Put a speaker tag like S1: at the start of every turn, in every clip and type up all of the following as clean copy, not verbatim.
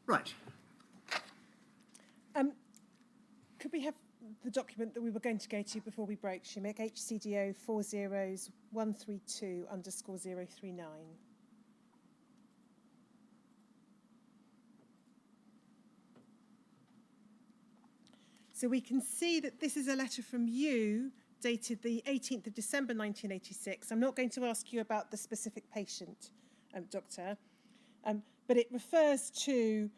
S1: Right.
S2: Could we have the document that we were going to go to before we broke, Shumik? HCDO 40132_039. So we can see that this is a letter from you dated the 18th of December 1986. I'm not going to ask you about the specific patient, Doctor, but it refers to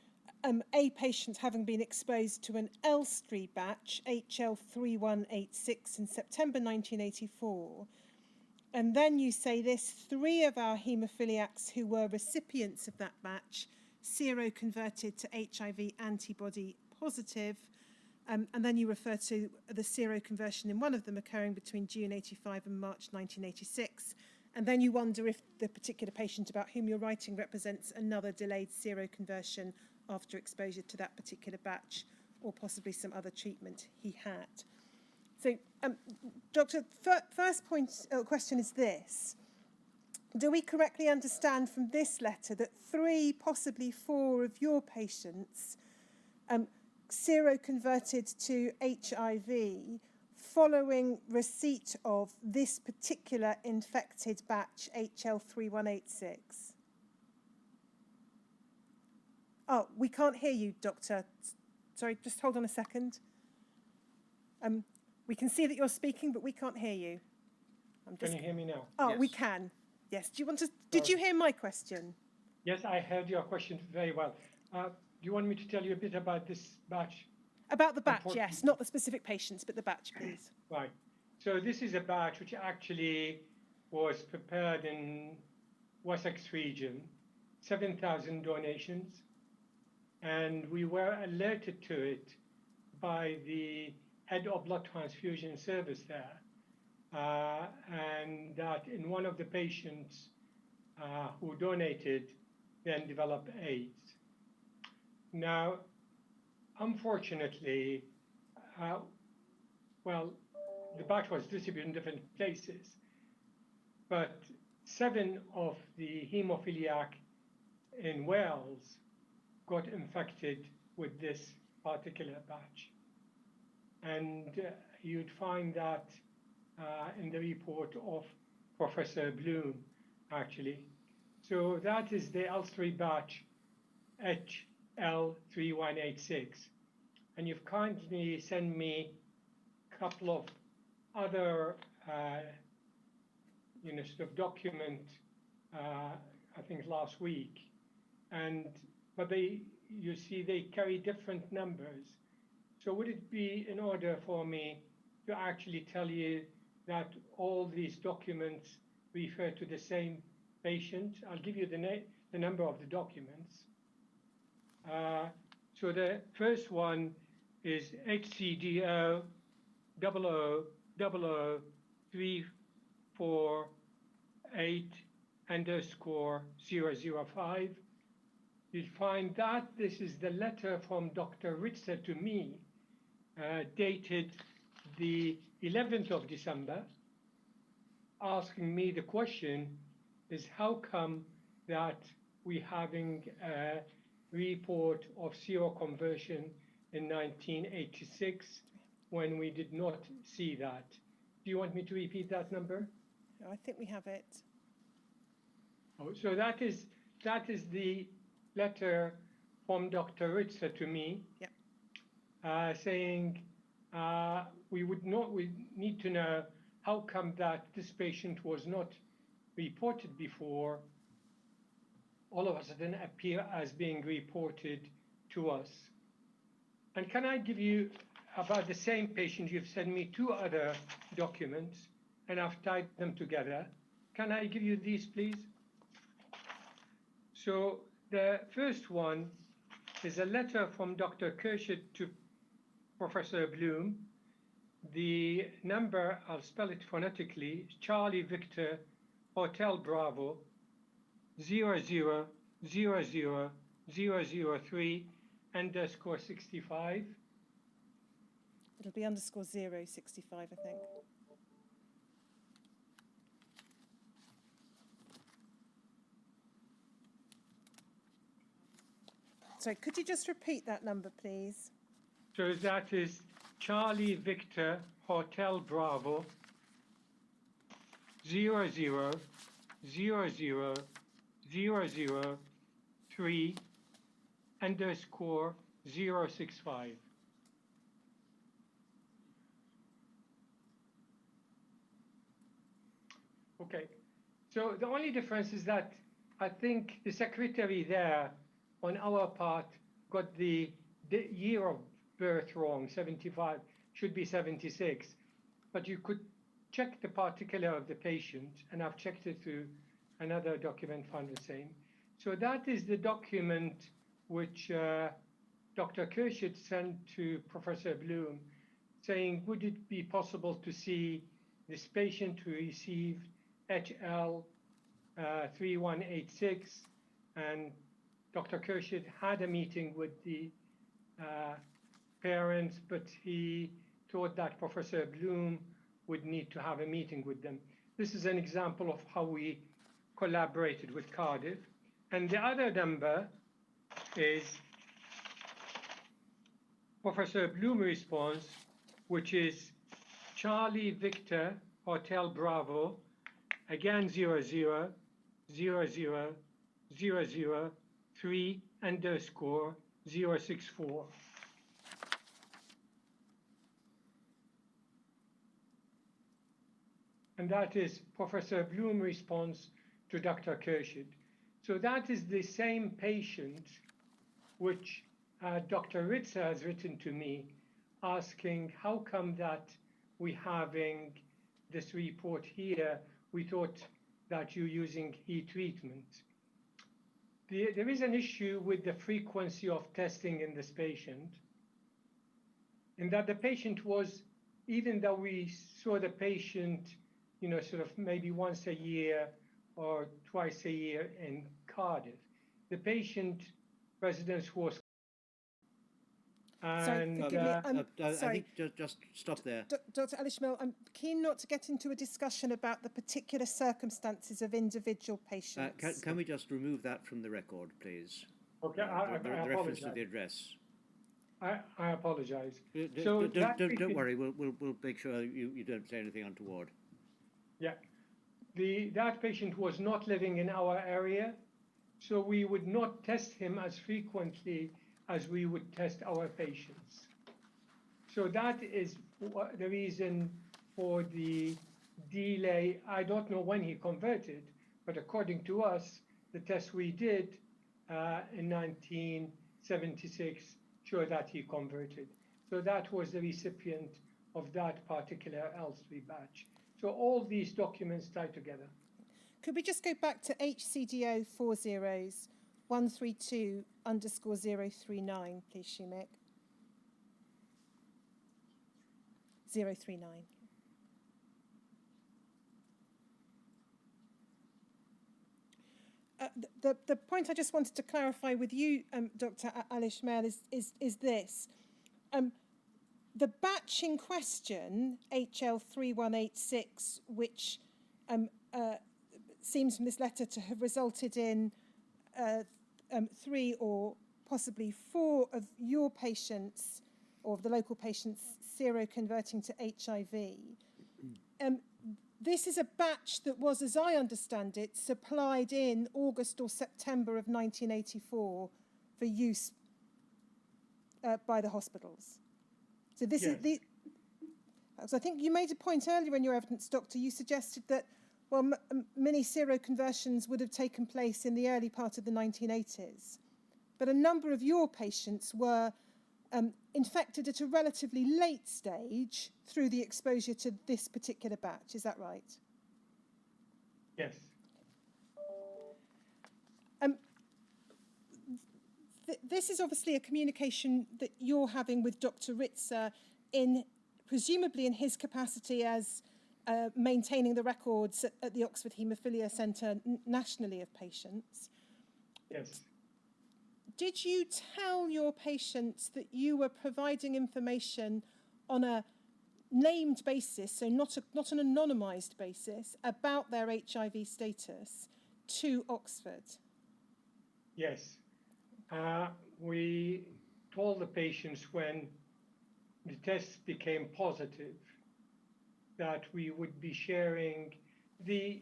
S2: a patient having been exposed to an Elstree batch, HL3186, in September 1984. And then you say this: 3 of our haemophiliacs who were recipients of that batch seroconverted to HIV antibody positive. And then you refer to the seroconversion in one of them occurring between June 85 and March 1986. And then you wonder if the particular patient about whom you're writing represents another delayed seroconversion after exposure to that particular batch, or possibly some other treatment he had. So, Doctor, first question is this. Do we correctly understand from this letter that 3, possibly 4 of your patients seroconverted to HIV following receipt of this particular infected batch, HL3186? Oh, we can't hear you, Doctor. Sorry, just hold on a second. We can see that you're speaking, but we can't hear you.
S3: Can you hear me now?
S2: Oh,
S1: yes.
S2: We can. Yes. Do you want to? Did you hear my question?
S3: Yes, I heard your question very well. Do you want me to tell you a bit about this batch?
S2: About the batch, yes. Not the specific patients, but the batch, please.
S3: Right. So this is a batch which actually was prepared in Wessex region, 7,000 donations. And we were alerted to it by the head of blood transfusion service there, and that in one of the patients who donated then developed AIDS. Now, unfortunately, the batch was distributed in different places, but 7 of the haemophiliac in Wales got infected with this particular batch. And you'd find that in the report of Professor Bloom, actually. So that is the Elstree batch HL3186. And you've kindly sent me a couple of other sort of document, I think last week. But you see they carry different numbers. So would it be in order for me to actually tell you that all these documents refer to the same patient? I'll give you the number of the documents. So the first one is HCDO 000348_005. You'll find that this is the letter from Dr. Ritzer to me, dated the 11th of December, asking me the question is how come that we're having a report of seroconversion in 1986 when we did not see that. Do you want me to repeat that number?
S2: No, I think we have it.
S3: Oh, so that is the letter from Dr. Ritzer to me,
S2: yep.
S3: Saying we need to know how come that this patient was not reported before, all of a sudden appear as being reported to us. And can I give you about the same patient? You've sent me 2 other documents and I've tied them together. Can I give you these, please? So the first one is a letter from Dr. Kirscher to Professor Bloom. The number, I'll spell it phonetically, Charlie Victor Hotel Bravo 0000003_65.
S2: It'll be _065, I think. Sorry, could you just repeat that number, please?
S3: So that is Charlie Victor Hotel Bravo 00000003 _ 065. Okay, so the only difference is that I think the secretary there on our part got the year of birth wrong, 75, should be 76, but you could check the particular of the patient, and I've checked it through another document, found the same. So that is the document which Dr. Kirschit sent to Professor Bloom, saying, would it be possible to see this patient who received HL 3186, and Dr. Kirschit had a meeting with the parents, but he thought that Professor Bloom would need to have a meeting with them. This is an example of how we collaborated with Cardiff. And the other number is Professor Bloom response, which is Charlie Victor Hotel Bravo, again 00000003 _ 064. And that is Professor Bloom response to Dr. Kirschit. So that is the same patient which Dr. Ritzer has written to me asking how come that we having this report here, we thought that you're using e-treatment. There is an issue with the frequency of testing in this patient, in that the patient was, even though we saw the patient, you know, sort of maybe once a year or twice a year in Cardiff, the patient residence was.
S2: Sorry, forgive me.
S1: I think just stop there.
S2: Dr. Ismail, I'm keen not to get into a discussion about the particular circumstances of individual patients.
S1: Can we just remove that from the record, please?
S3: Okay,
S1: the reference to the address.
S3: I apologize.
S1: So don't worry. We'll make sure you don't say anything untoward.
S3: Yeah, that patient was not living in our area, so we would not test him as frequently as we would test our patients. So that is the reason for the delay. I don't know when he converted, but according to us, the test we did in 1976 showed that he converted. So that was the recipient of that particular L3 batch. So all these documents tie together.
S2: Could we just go back to HCDO 40 132 _ 039, please, Shumik? 039. The point I just wanted to clarify with you, Dr. Ismail, is this. The batch in question, HL 3186, which seems from this letter to have resulted in 3 or possibly 4 of your patients, or of the local patients, seroconverting to HIV. This is a batch that was, as I understand it, supplied in August or September of 1984 for use by the hospitals. So this is the. So I think you made a point earlier in your evidence, Doctor. You suggested that, well, many seroconversions would have taken place in the early part of the 1980s, but a number of your patients were infected at a relatively late stage through the exposure to this particular batch. Is that right?
S3: Yes.
S2: This is obviously a communication that you're having with Dr. Ritzer, presumably in his capacity as maintaining the records at the Oxford Haemophilia Centre nationally of patients.
S3: Yes.
S2: Did you tell your patients that you were providing information on a named basis, so not an anonymised basis, about their HIV status to Oxford?
S3: Yes. we told the patients when the tests became positive that we would be sharing the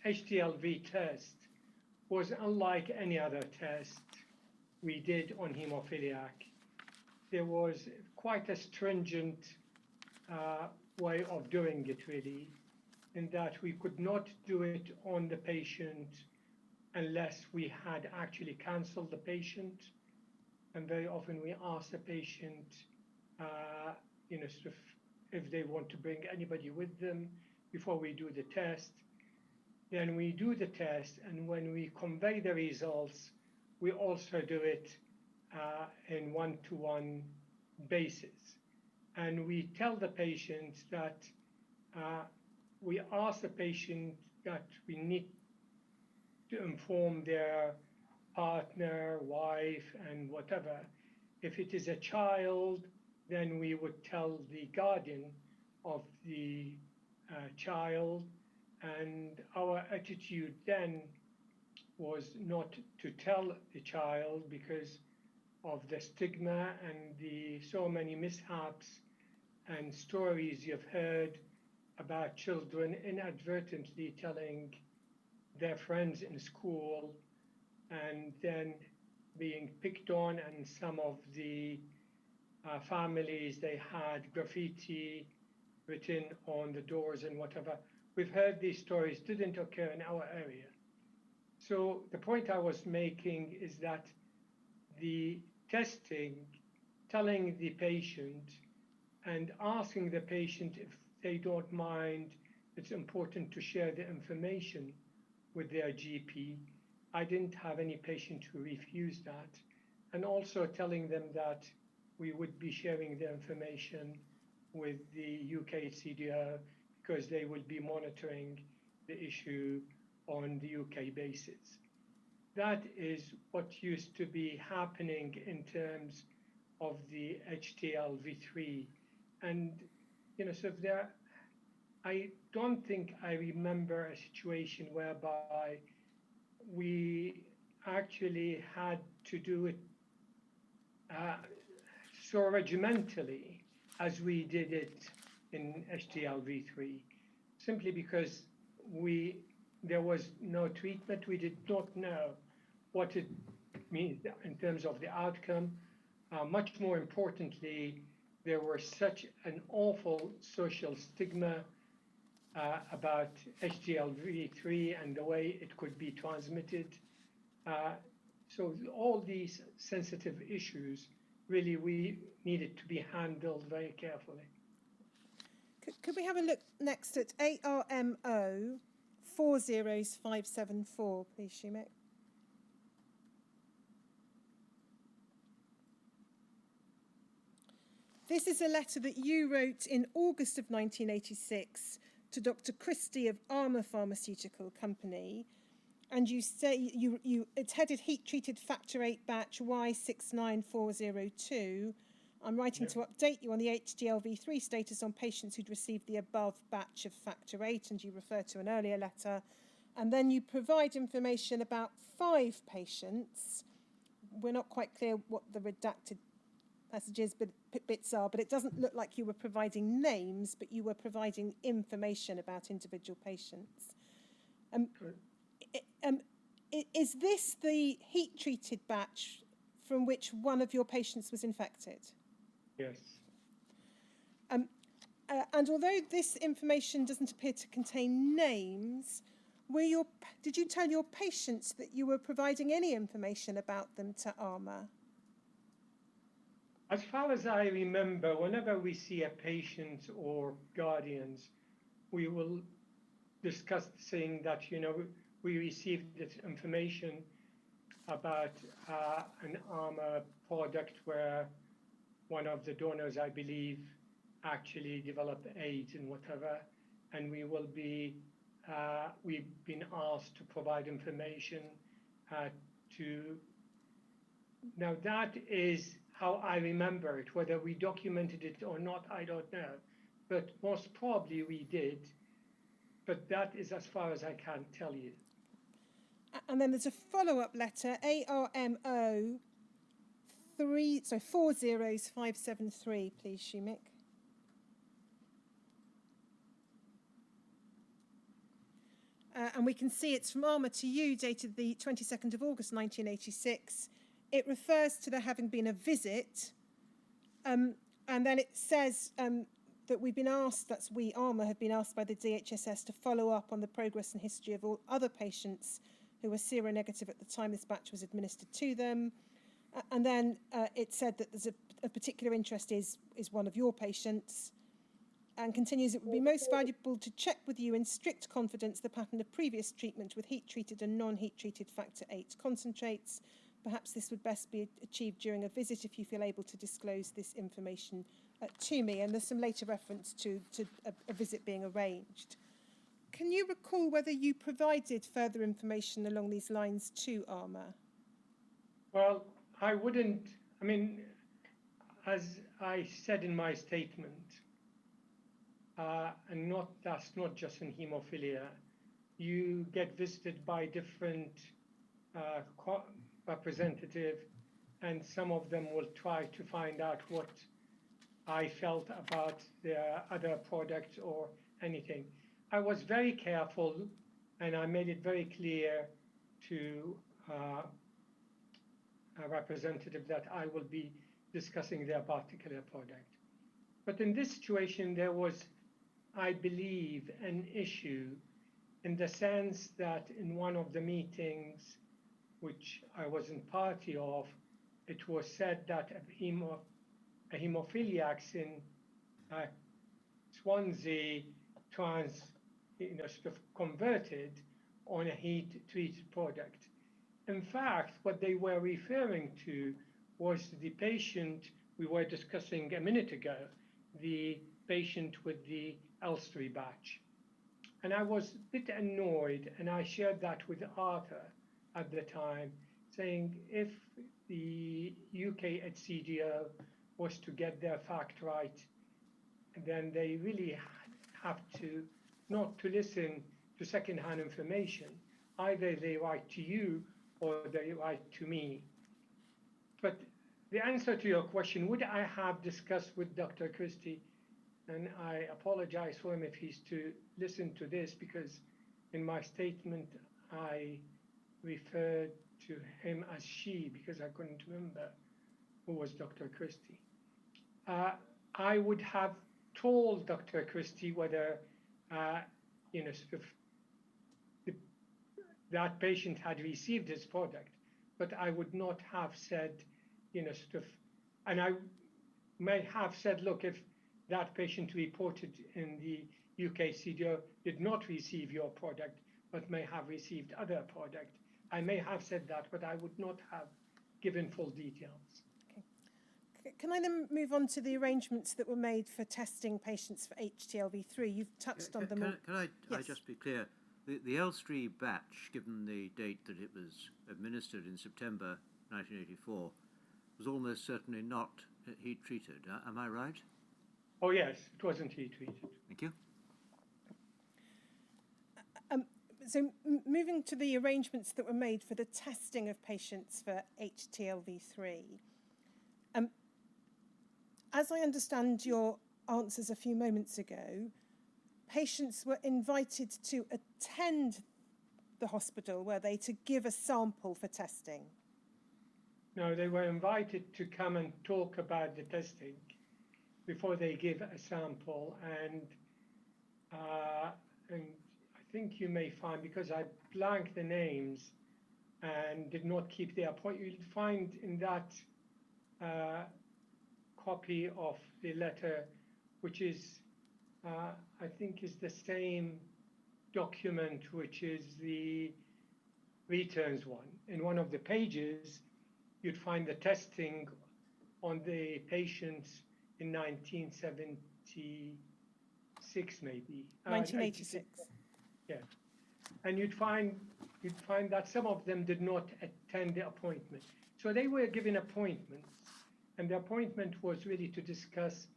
S3: HTLV test was unlike any other test we did on hemophiliac. There was quite a stringent way of doing it, really, in that we could not do it on the patient unless we had actually cancelled the patient. And very often we ask the patient, sort of if they want to bring anybody with them before we do the test. Then we do the test, and when we convey the results, we also do it in one-to-one basis. And we tell the patient that we ask the patient that we need to inform their partner, wife, and whatever. If it is a child, then we would tell the guardian of the child. And our attitude then was not to tell the child because of the stigma and the so many mishaps and stories you've heard about children inadvertently telling their friends in school and then being picked on, and some of the families, they had graffiti written on the doors and whatever. We've heard these stories, didn't occur in our area. So the point I was making is that the testing, telling the patient and asking the patient if they don't mind, it's important to share the information with their GP. I didn't have any patient who refused that. And also telling them that we would be sharing the information with the UK CDO because they will be monitoring the issue on the UK basis. That is what used to be happening in terms of the HTLV3. And, so there, I don't think I remember a situation whereby we actually had to do it so regimentally as we did it in HTLV3, simply because there was no treatment. We did not know what it means in terms of the outcome. Much more importantly, there was such an awful social stigma about HTLV3 and the way it could be transmitted. So all these sensitive issues, really, we needed to be handled very carefully.
S2: Could we have a look next at ARMO 40574, please, Shumik? This is a letter that you wrote in August of 1986 to Dr. Christie of Armour Pharmaceutical Company, and you say it's headed heat-treated factor 8 batch Y69402. I'm writing to update you on the HDLV3 status on patients who'd received the above batch of factor 8, and you refer to an earlier letter. And then you provide information about 5 patients. We're not quite clear what the redacted passages bits are, but it doesn't look like you were providing names, but you were providing information about individual patients. Is this the heat-treated batch from which one of your patients was infected?
S3: Yes.
S2: And although this information doesn't appear to contain names, did you tell your patients that you were providing any information about them to Armour?
S3: As far as I remember, whenever we see a patient or guardians, we will discuss saying that, we received this information about an Armour product where one of the donors, I believe, actually developed AIDS and whatever, and we will be, we've been asked to provide information now that is how I remember it. Whether we documented it or not, I don't know, but most probably we did, but that is as far as I can tell you.
S2: And then there's a follow-up letter, ARMO 40573, please, Shumik. And we can see it's from ARMA to you, dated the 22nd of August 1986. It refers to there having been a visit, and then it says that we've been asked, that's we, ARMA, have been asked by the DHSS to follow up on the progress and history of all other patients who were seronegative at the time this batch was administered to them. And then it said that there's a particular interest is one of your patients, and continues, it would be most valuable to check with you in strict confidence the pattern of previous treatment with heat-treated and non-heat-treated factor VIII concentrates. Perhaps this would best be achieved during a visit if you feel able to disclose this information to me. And there's some later reference to a visit being arranged. Can you recall whether you provided further information along these lines to ARMA?
S3: Well, I wouldn't, I mean, as I said in my statement, and that's not just in haemophilia, you get visited by different representative, and some of them will try to find out what I felt about their other products or anything. I was very careful, and I made it very clear to a representative that I will be discussing their particular product. But in this situation, there was, I believe, an issue in the sense that in one of the meetings, which I wasn't party of, it was said that a hemophiliacs in Swansea sort of converted on a heat-treated product. In fact, what they were referring to was the patient we were discussing a minute ago, the patient with the Elstree batch. And I was a bit annoyed, and I shared that with Arthur at the time, saying if the UK HCDO was to get their fact right, then they really have to not to listen to second-hand information. Either they write to you or they write to me. But the answer to your question, would I have discussed with Dr. Christie, and I apologize for him if he's to listen to this, because in my statement I referred to him as she because I couldn't remember who was Dr. Christie. I would have told Dr. Christie whether sort of that patient had received his product, but I would not have said, sort of, and I may have said, look, if that patient reported in the UK CDO did not receive your product, but may have received other product, I may have said that, but I would not have given full details.
S2: Okay. Can I then move on to the arrangements that were made for testing patients for HTLV3? You've touched on them all.
S1: Can I
S2: Yes.
S1: just be clear? The Elstree batch, given the date that it was administered in September 1984, was almost certainly not heat-treated. Am I right?
S3: Oh, yes, it wasn't heat-treated.
S1: Thank you.
S2: So moving to the arrangements that were made for the testing of patients for HTLV3. As I understand your answers a few moments ago, patients were invited to attend the hospital, were they, to give a sample for testing?
S3: No, they were invited to come and talk about the testing before they give a sample, and I think you may find, because I blanked the names and did not keep the appointment, you'll find in that copy of the letter, which is I think is the same document, which is the returns one. In one of the pages, you'd find the testing on the patients in 1976, maybe.
S2: 1986.
S3: Yeah, and you'd find that some of them did not attend the appointment. So they were given appointments, and the appointment was really to discuss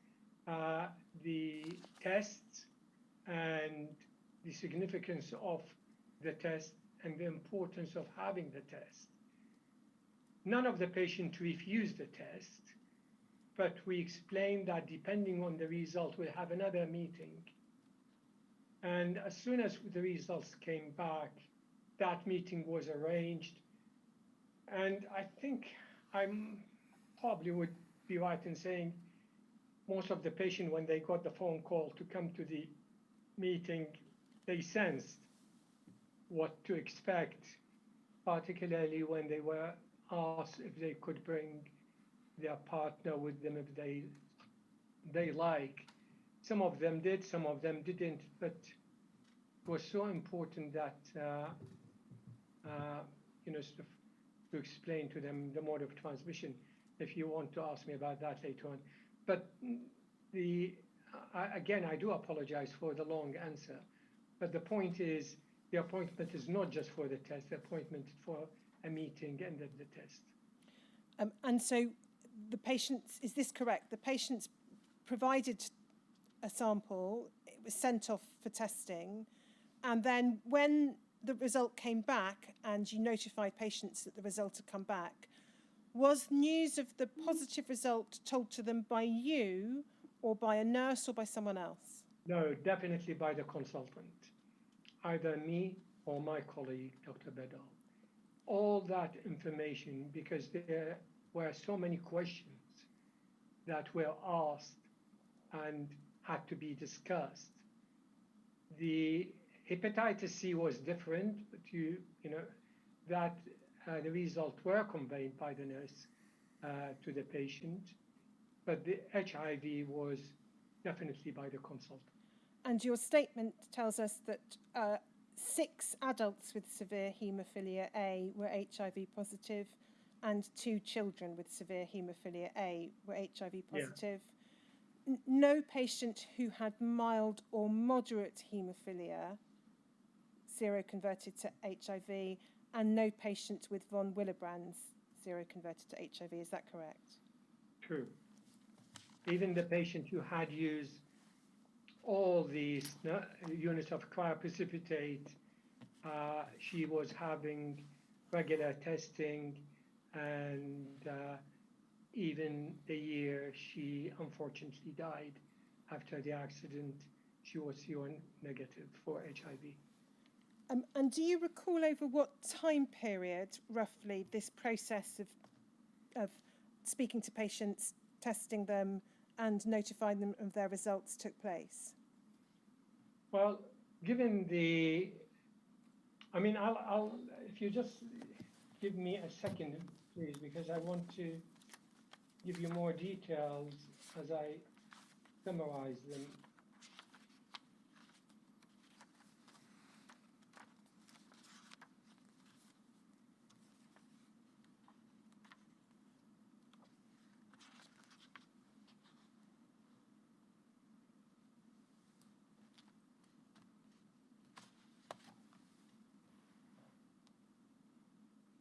S3: the tests and the significance of the test and the importance of having the test. None of the patients refused the test, but we explained that depending on the result, we'll have another meeting. And as soon as the results came back, that meeting was arranged. And I think I probably would be right in saying most of the patients, when they got the phone call to come to the meeting, they sensed what to expect, particularly when they were asked if they could bring their partner with them if they like. Some of them did, some of them didn't, but it was so important that sort of to explain to them the mode of transmission. If you want to ask me about that later on, but again, I do apologize for the long answer, but the point is the appointment is not just for the test. The appointment is for a meeting and then the test.
S2: And so the patients, is this correct? The patients provided a sample, it was sent off for testing, and then when the result came back and you notified patients that the result had come back, was news of the positive result told to them by you or by a nurse or by someone else?
S3: No, definitely by the consultant, either me or my colleague, Dr. Bedal. All that information, because there were so many questions that were asked and had to be discussed. The hepatitis C was different, but the results were conveyed by the nurse to the patient, but the HIV was definitely by the consultant.
S2: And your statement tells us that 6 adults with severe haemophilia A were HIV positive and 2 children with severe haemophilia A were HIV positive. Yeah. No patient who had mild or moderate haemophilia seroconverted to HIV, and no patient with von Willebrand's seroconverted to HIV. Is that correct?
S3: True. Even the patient who had used all these units of cryoprecipitate, she was having regular testing, and even the year she unfortunately died after the accident, she was seronegative for HIV.
S2: And do you recall over what time period, roughly, this process of speaking to patients, testing them, and notifying them of their results took place?
S3: Well, given I'll if you just give me a second, please, because I want to give you more details as I summarize them.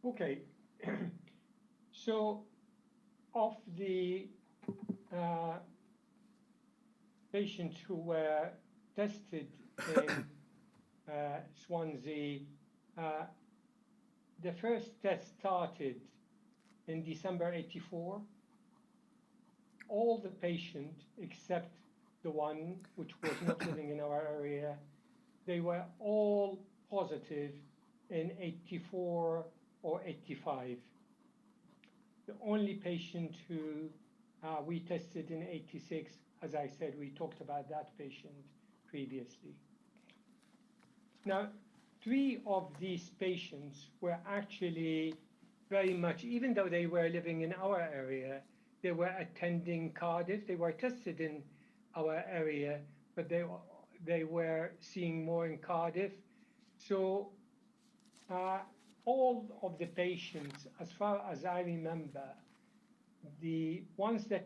S3: Okay, so of the patients who were tested in Swansea, the first test started in December '84. All the patients, except the one which was not living in our area, they were all positive in '84 or '85. The only patient who we tested in '86, as I said, we talked about that patient previously. Now, 3 of these patients were actually very much, even though they were living in our area, they were attending Cardiff. They were tested in our area, but they were seeing more in Cardiff. So all of the patients, as far as I remember, once the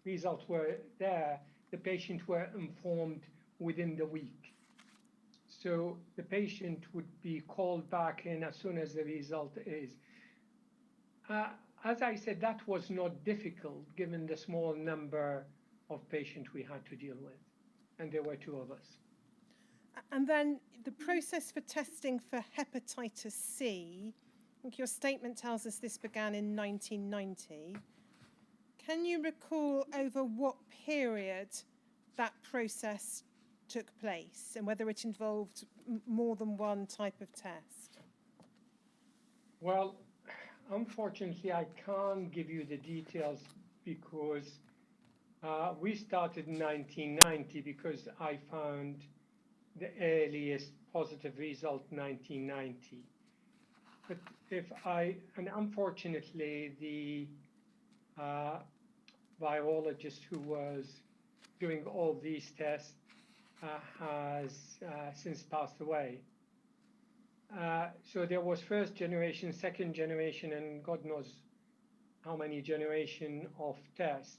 S3: results were there, the patients were informed within the week. So the patient would be called back in as soon as the result is. As I said, that was not difficult given the small number of patients we had to deal with, and there were 2 of us.
S2: And then the process for testing for hepatitis C, I think your statement tells us this began in 1990. Can you recall over what period that process took place and whether it involved more than one type of test?
S3: Well, unfortunately, I can't give you the details because we started in 1990 because I found the earliest positive result 1990. But and unfortunately, the virologist who was doing all these tests has since passed away. So there was first generation, second generation, and God knows how many generation of tests.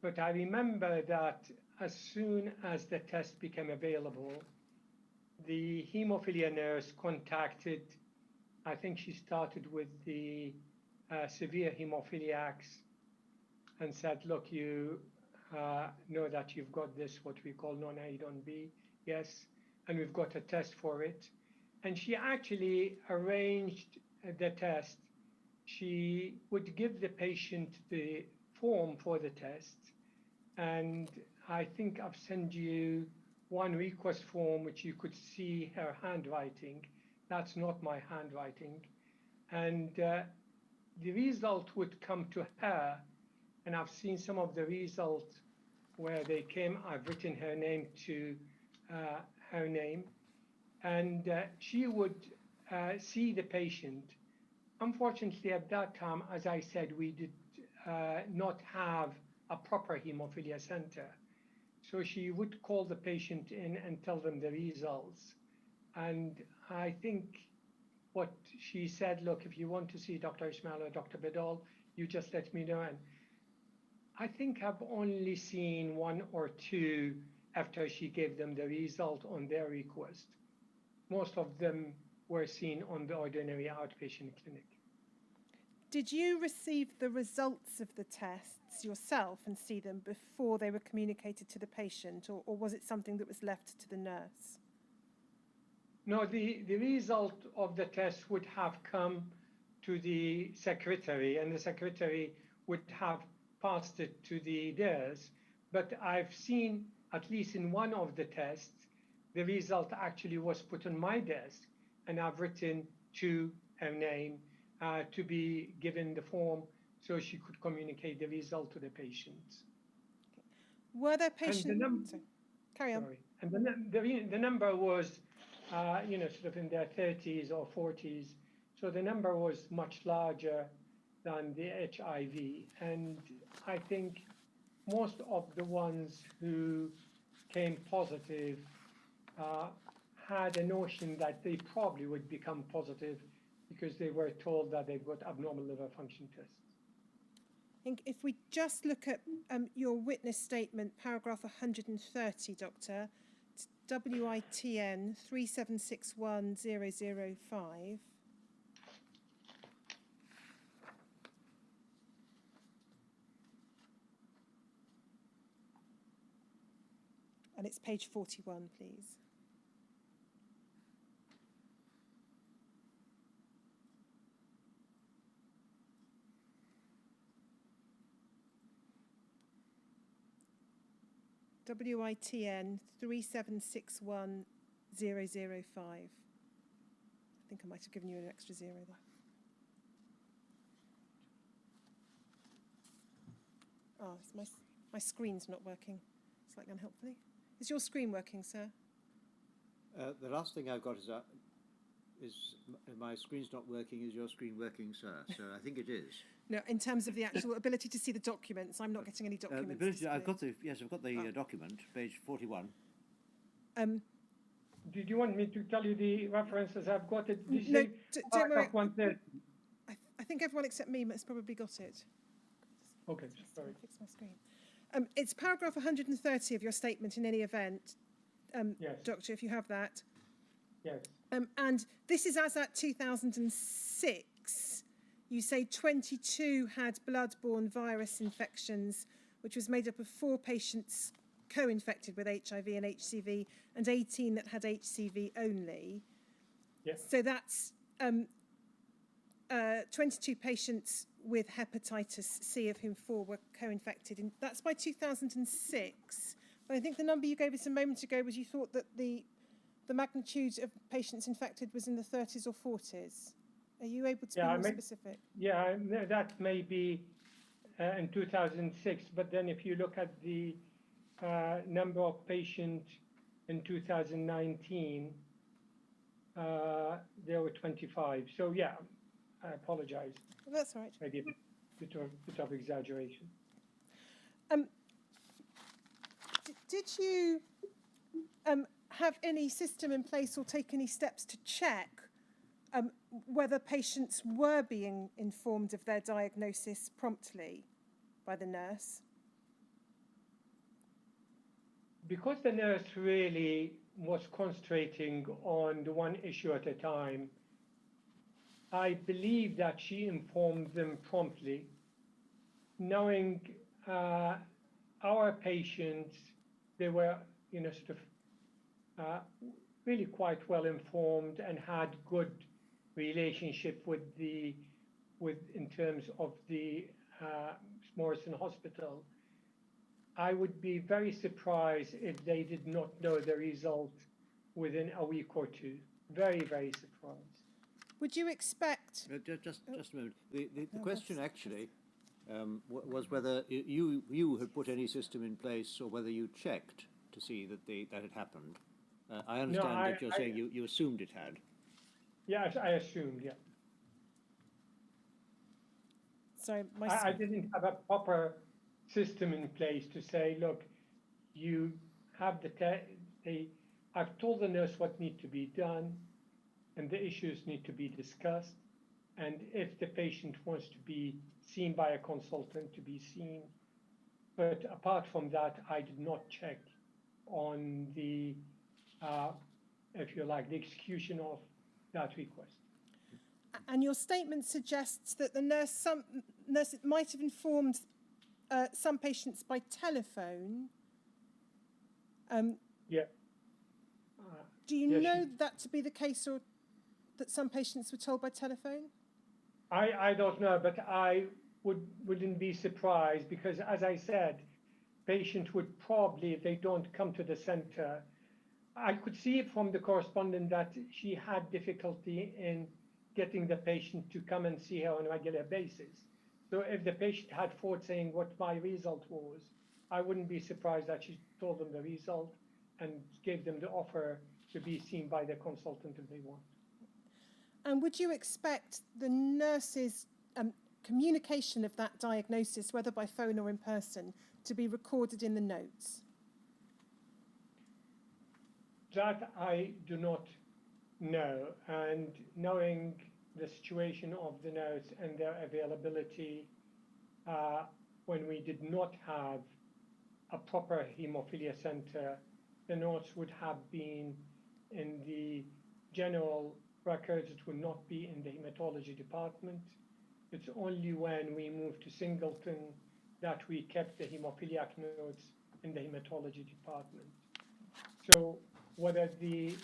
S3: But I remember that as soon as the test became available, the hemophilia nurse contacted, I think she started with the severe hemophiliacs and said, look, you know that you've got this, what we call non-A-B, yes, and we've got a test for it. And she actually arranged the test. She would give the patient the form for the test. And I think I've sent you one request form which you could see her handwriting. That's not my handwriting. And the result would come to her. And I've seen some of the results where they came. I've written her name to her name. And she would see the patient. Unfortunately, at that time, as I said, we did not have a proper hemophilia center. So she would call the patient in and tell them the results. And I think what she said, look, if you want to see Dr. Ismail or Dr. Bedal, you just let me know. And I think I've only seen one or two after she gave them the result on their request. Most of them were seen on the ordinary outpatient clinic.
S2: Did you receive the results of the tests yourself and see them before they were communicated to the patient, or was it something that was left to the nurse?
S3: No, the result of the test would have come to the secretary, and the secretary would have passed it to the nurse. But I've seen, at least in one of the tests, the result actually was put on my desk, and I've written to her name to be given the form so she could communicate the result to the patients.
S2: Were there patients? Carry on.
S3: Sorry. And the number was, sort of in their 30s or 40s. So the number was much larger than the HIV. And I think most of the ones who came positive had a notion that they probably would become positive because they were told that they've got abnormal liver function tests.
S2: I think if we just look at your witness statement, paragraph 130, Doctor, it's WITN 3761005. And it's page 41, please. WITN 3761005. I think I might have given you an extra zero there. Oh, my screen's not working, slightly unhelpfully. Is your screen working, sir?
S1: The last thing I've got is my screen's not working. Is your screen working, sir? So I think it is.
S2: No, in terms of the actual ability to see the documents, I'm not getting any documents.
S1: I've got the document, page 41.
S3: Did you want me to tell you the references? I've got it.
S2: No, don't worry.
S3: I
S2: think everyone except me has probably got it.
S3: Okay, sorry.
S2: Fix my screen. It's paragraph 130 of your statement in any event,
S3: yes.
S2: Doctor, if you have that.
S3: Yes.
S2: And this is as at 2006. You say 22 had blood-borne virus infections, which was made up of 4 patients co-infected with HIV and HCV, and 18 that had HCV only.
S3: Yes.
S2: So that's 22 patients with hepatitis C, of whom 4 were co-infected. And that's by 2006. But I think the number you gave us a moment ago was you thought that the magnitude of patients infected was in the 30s or 40s. Are you able to be more specific?
S3: Yeah, that may be in 2006, but then if you look at the number of patients in 2019, there were 25. So yeah, I apologize.
S2: Well, that's all right.
S3: Maybe a bit of exaggeration.
S2: Did you have any system in place or take any steps to check whether patients were being informed of their diagnosis promptly by the nurse?
S3: Because the nurse really was concentrating on the one issue at a time, I believe that she informed them promptly, knowing our patients, they were, really quite well informed and had good relationship in terms of the Morrison Hospital. I would be very surprised if they did not know the result within a week or two. Very, very surprised.
S2: Would you expect...
S1: Just a moment. The question actually was whether you had put any system in place or whether you checked to see that had happened. I understand that you're saying you assumed it had.
S3: Yeah, I assumed, yeah.
S2: Sorry,
S3: I didn't have a proper system in place to say, look, you have I've told the nurse what needs to be done, and the issues need to be discussed. And if the patient wants to be seen by a consultant, to be seen. But apart from that, I did not check on the, if you like, the execution of that request.
S2: And your statement suggests that the nurse might have informed some patients by telephone.
S3: Yeah.
S2: Do you know that to be the case, or that some patients were told by telephone?
S3: I don't know, but I wouldn't be surprised because, as I said, patients would probably, if they don't come to the center, I could see from the correspondent that she had difficulty in getting the patient to come and see her on a regular basis. So if the patient had forward saying what my result was, I wouldn't be surprised that she told them the result and gave them the offer to be seen by their consultant if they want.
S2: And would you expect the nurse's communication of that diagnosis, whether by phone or in person, to be recorded in the notes?
S3: That I do not know, and knowing the situation of the notes and their availability, when we did not have a proper haemophilia center, the notes would have been in the general records. It would not be in the hematology department. It's only when we moved to Singleton that we kept the hemophiliac notes in the hematology department. So whether the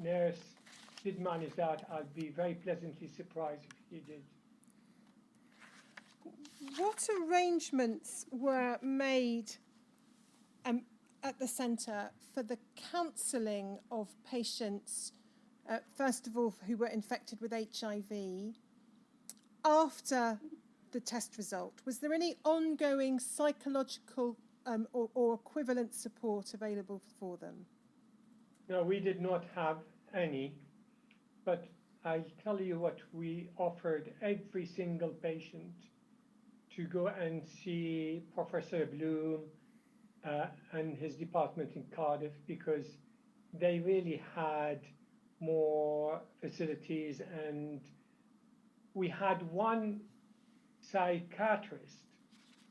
S3: nurse did manage that, I'd be very pleasantly surprised if he did.
S2: What arrangements were made at the centre for the counselling of patients, first of all, who were infected with HIV, after the test result? Was there any ongoing psychological or equivalent support available for them?
S3: No, we did not have any, but I'll tell you what we offered every single patient to go and see Professor Bloom and his department in Cardiff, because they really had more facilities, and we had one psychiatrist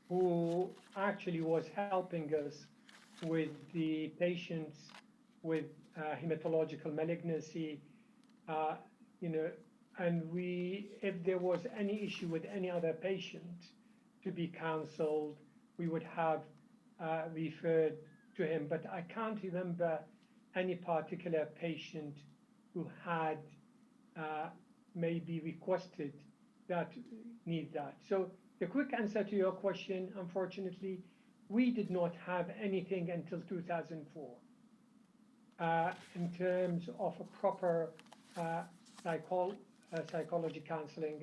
S3: who actually was helping us with the patients with hematological malignancy, and if there was any issue with any other patient to be counseled, we would have referred to him, but I can't remember any particular patient who had maybe requested that need that. So the quick answer to your question, unfortunately, we did not have anything until 2004 in terms of a proper psychology counseling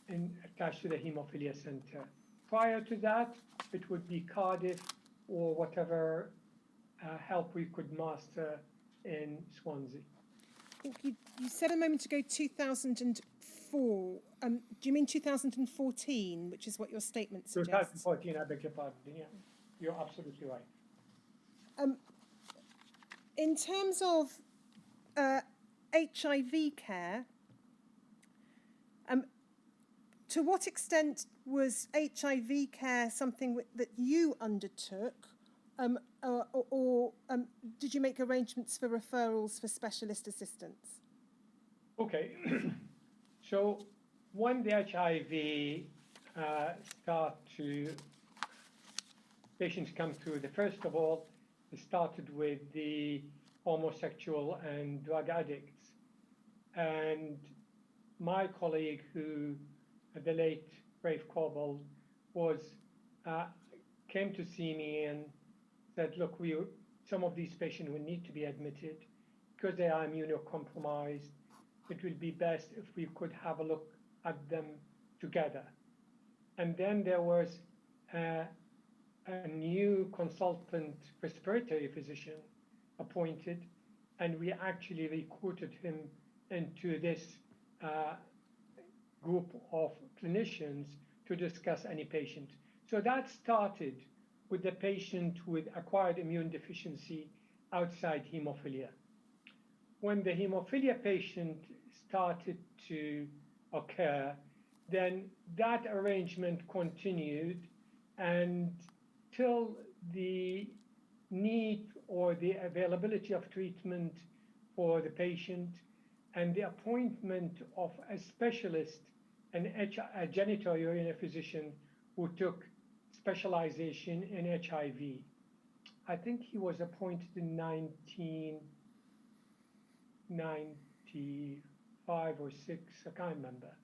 S3: and attached to the Haemophilia Center. Prior to that, it would be Cardiff or whatever help we could master in Swansea.
S2: I think you said a moment ago 2004. Do you mean 2014, which is what your statement suggests?
S3: 2014, I beg your pardon. Yeah, you're absolutely right.
S2: In terms of HIV care, to what extent was HIV care something that you undertook, or did you make arrangements for referrals for specialist assistance?
S3: Okay, so when the HIV patients come through, first of all, it started with the homosexual and drug addicts. And my colleague, the late Rafe Corbell, came to see me and said, look, some of these patients will need to be admitted because they are immunocompromised. It will be best if we could have a look at them together. And then there was a new consultant respiratory physician appointed, and we actually recruited him into this group of clinicians to discuss any patient. So that started with the patient with acquired immune deficiency outside hemophilia. When the hemophilia patient started to occur, then that arrangement continued until the need or the availability of treatment for the patient and the appointment of a specialist, a genitourinary physician who took specialization in HIV. I think he was appointed in 1995 or 6, I can't remember.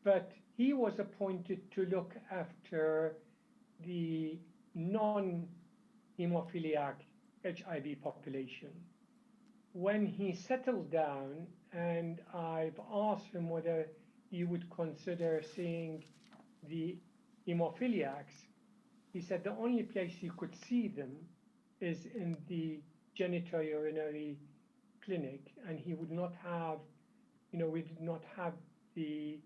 S3: But he was appointed to look after the non-hemophiliac HIV population. When he settled down, and I've asked him whether he would consider seeing the hemophiliacs, he said the only place he could see them is in the genitourinary clinic, and he would not have, we did not have the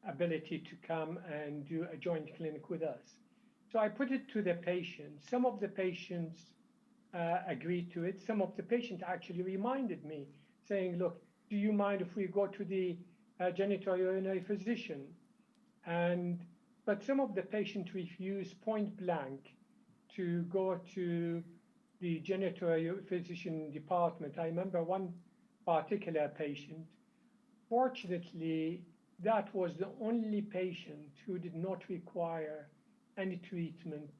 S3: ability to come and do a joint clinic with us. So I put it to the patients. Some of the patients agreed to it. Some of the patients actually reminded me, saying, look, do you mind if we go to the genitourinary physician? But some of the patients refused point blank to go to the genitourinary physician department. I remember one particular patient. Fortunately, that was the only patient who did not require any treatment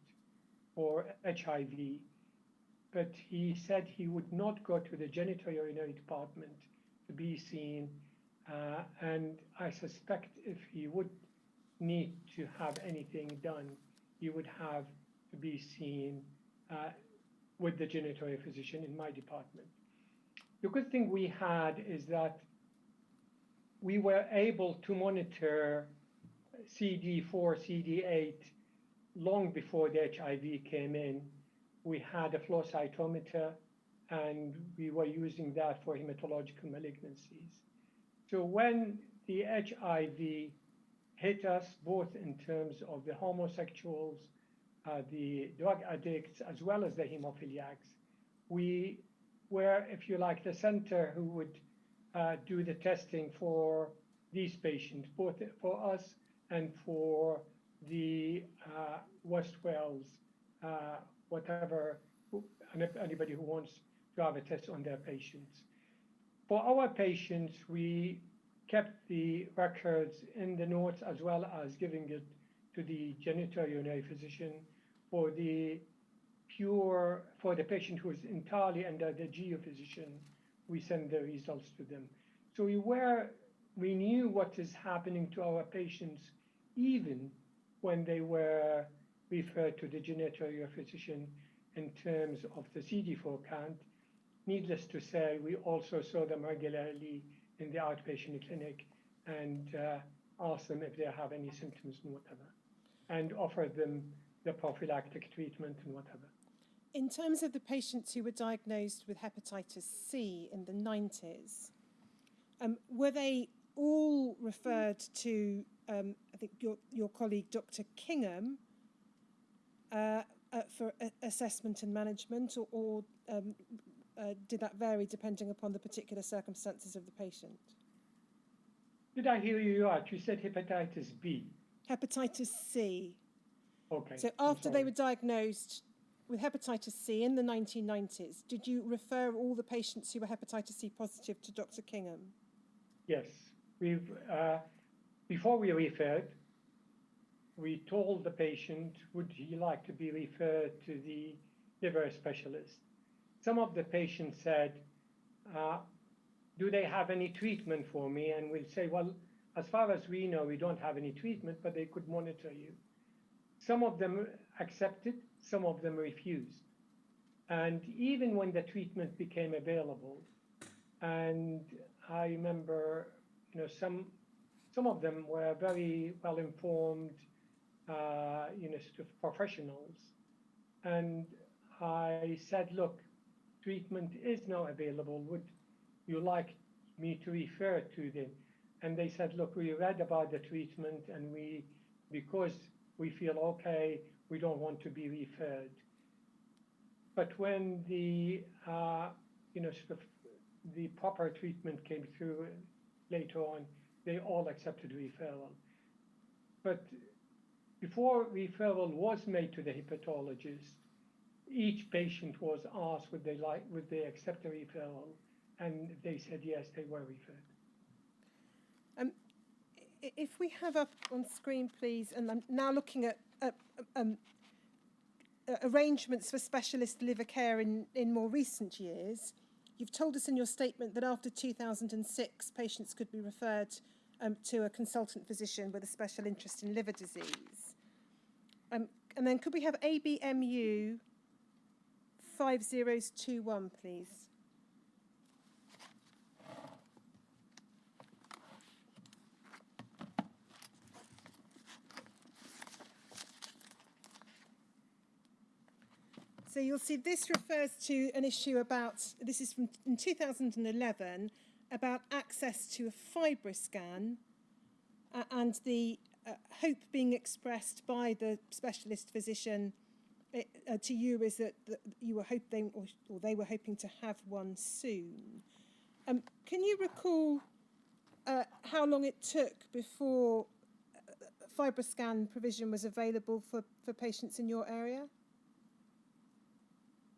S3: for HIV, but he said he would not go to the genitourinary department to be seen, and I suspect if he would need to have anything done, he would have to be seen with the genitourinary physician in my department. The good thing we had is that we were able to monitor CD4, CD8 long before the HIV came in. We had a flow cytometer, and we were using that for hematological malignancies. So when the HIV hit us, both in terms of the homosexuals, the drug addicts, as well as the hemophiliacs, we were, if you like, the center who would do the testing for these patients, both for us and for the West Wales, anybody who wants to have a test on their patients. For our patients, we kept the records in the notes as well as giving it to the genitourinary physician for the patient who is entirely under the geophysician, we send the results to them. So we knew what is happening to our patients even when they were referred to the genitourinary physician in terms of the CD4 count. Needless to say, we also saw them regularly in the outpatient clinic and asked them if they have any symptoms and whatever, and offered them the prophylactic treatment and whatever.
S2: In terms of the patients who were diagnosed with hepatitis C in the 90s, were they all referred to, I think, your colleague, Dr. Kingham, for assessment and management, or did that vary depending upon the particular circumstances of the patient?
S3: Did I hear you right? You said hepatitis B.
S2: Hepatitis C.
S3: Okay.
S2: So after they were diagnosed with hepatitis C in the 1990s, did you refer all the patients who were hepatitis C positive to Dr. Kingham?
S3: Yes. Before we referred, we told the patient, would he like to be referred to the liver specialist? Some of the patients said, do they have any treatment for me? And we'll say, well, as far as we know, we don't have any treatment, but they could monitor you. Some of them accepted, some of them refused. And even when the treatment became available, and I remember, some of them were very well informed, sort of professionals. And I said, look, treatment is now available. Would you like me to refer to them? And they said, look, we read about the treatment, and because we feel okay, we don't want to be referred. But when the the proper treatment came through later on, they all accepted referral. But before referral was made to the hepatologist, each patient was asked would they accept a referral, and they said yes, they were referred.
S2: If we have up on screen, please, and I'm now looking at arrangements for specialist liver care in more recent years. You've told us in your statement that after 2006, patients could be referred to a consultant physician with a special interest in liver disease. And then could we have ABMU 5021, please? So you'll see this refers to an issue about, this is from in 2011, about access to a Fibroscan and the hope being expressed by the specialist physician to you is that you were hoping, or they were hoping to have one soon. Can you recall how long it took before Fibroscan provision was available for patients in your area?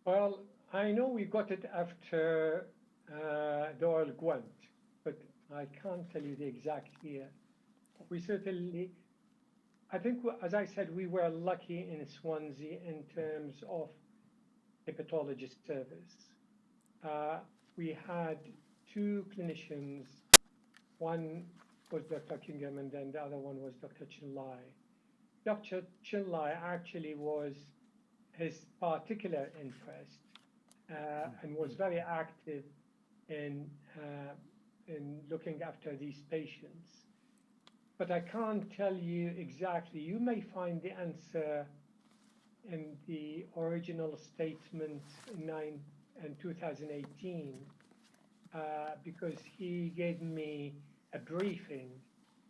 S3: Well, I know we got it after the oil went, but I can't tell you the exact year. We certainly, I think, as I said, we were lucky in Swansea in terms of hepatologist service. We had two clinicians. One was Dr. Kingham, and then the other one was Dr. Chinlai. Dr. Chinlai actually was his particular interest and was very active in looking after these patients. But I can't tell you exactly. You may find the answer in the original statement in 2018 because he gave me a briefing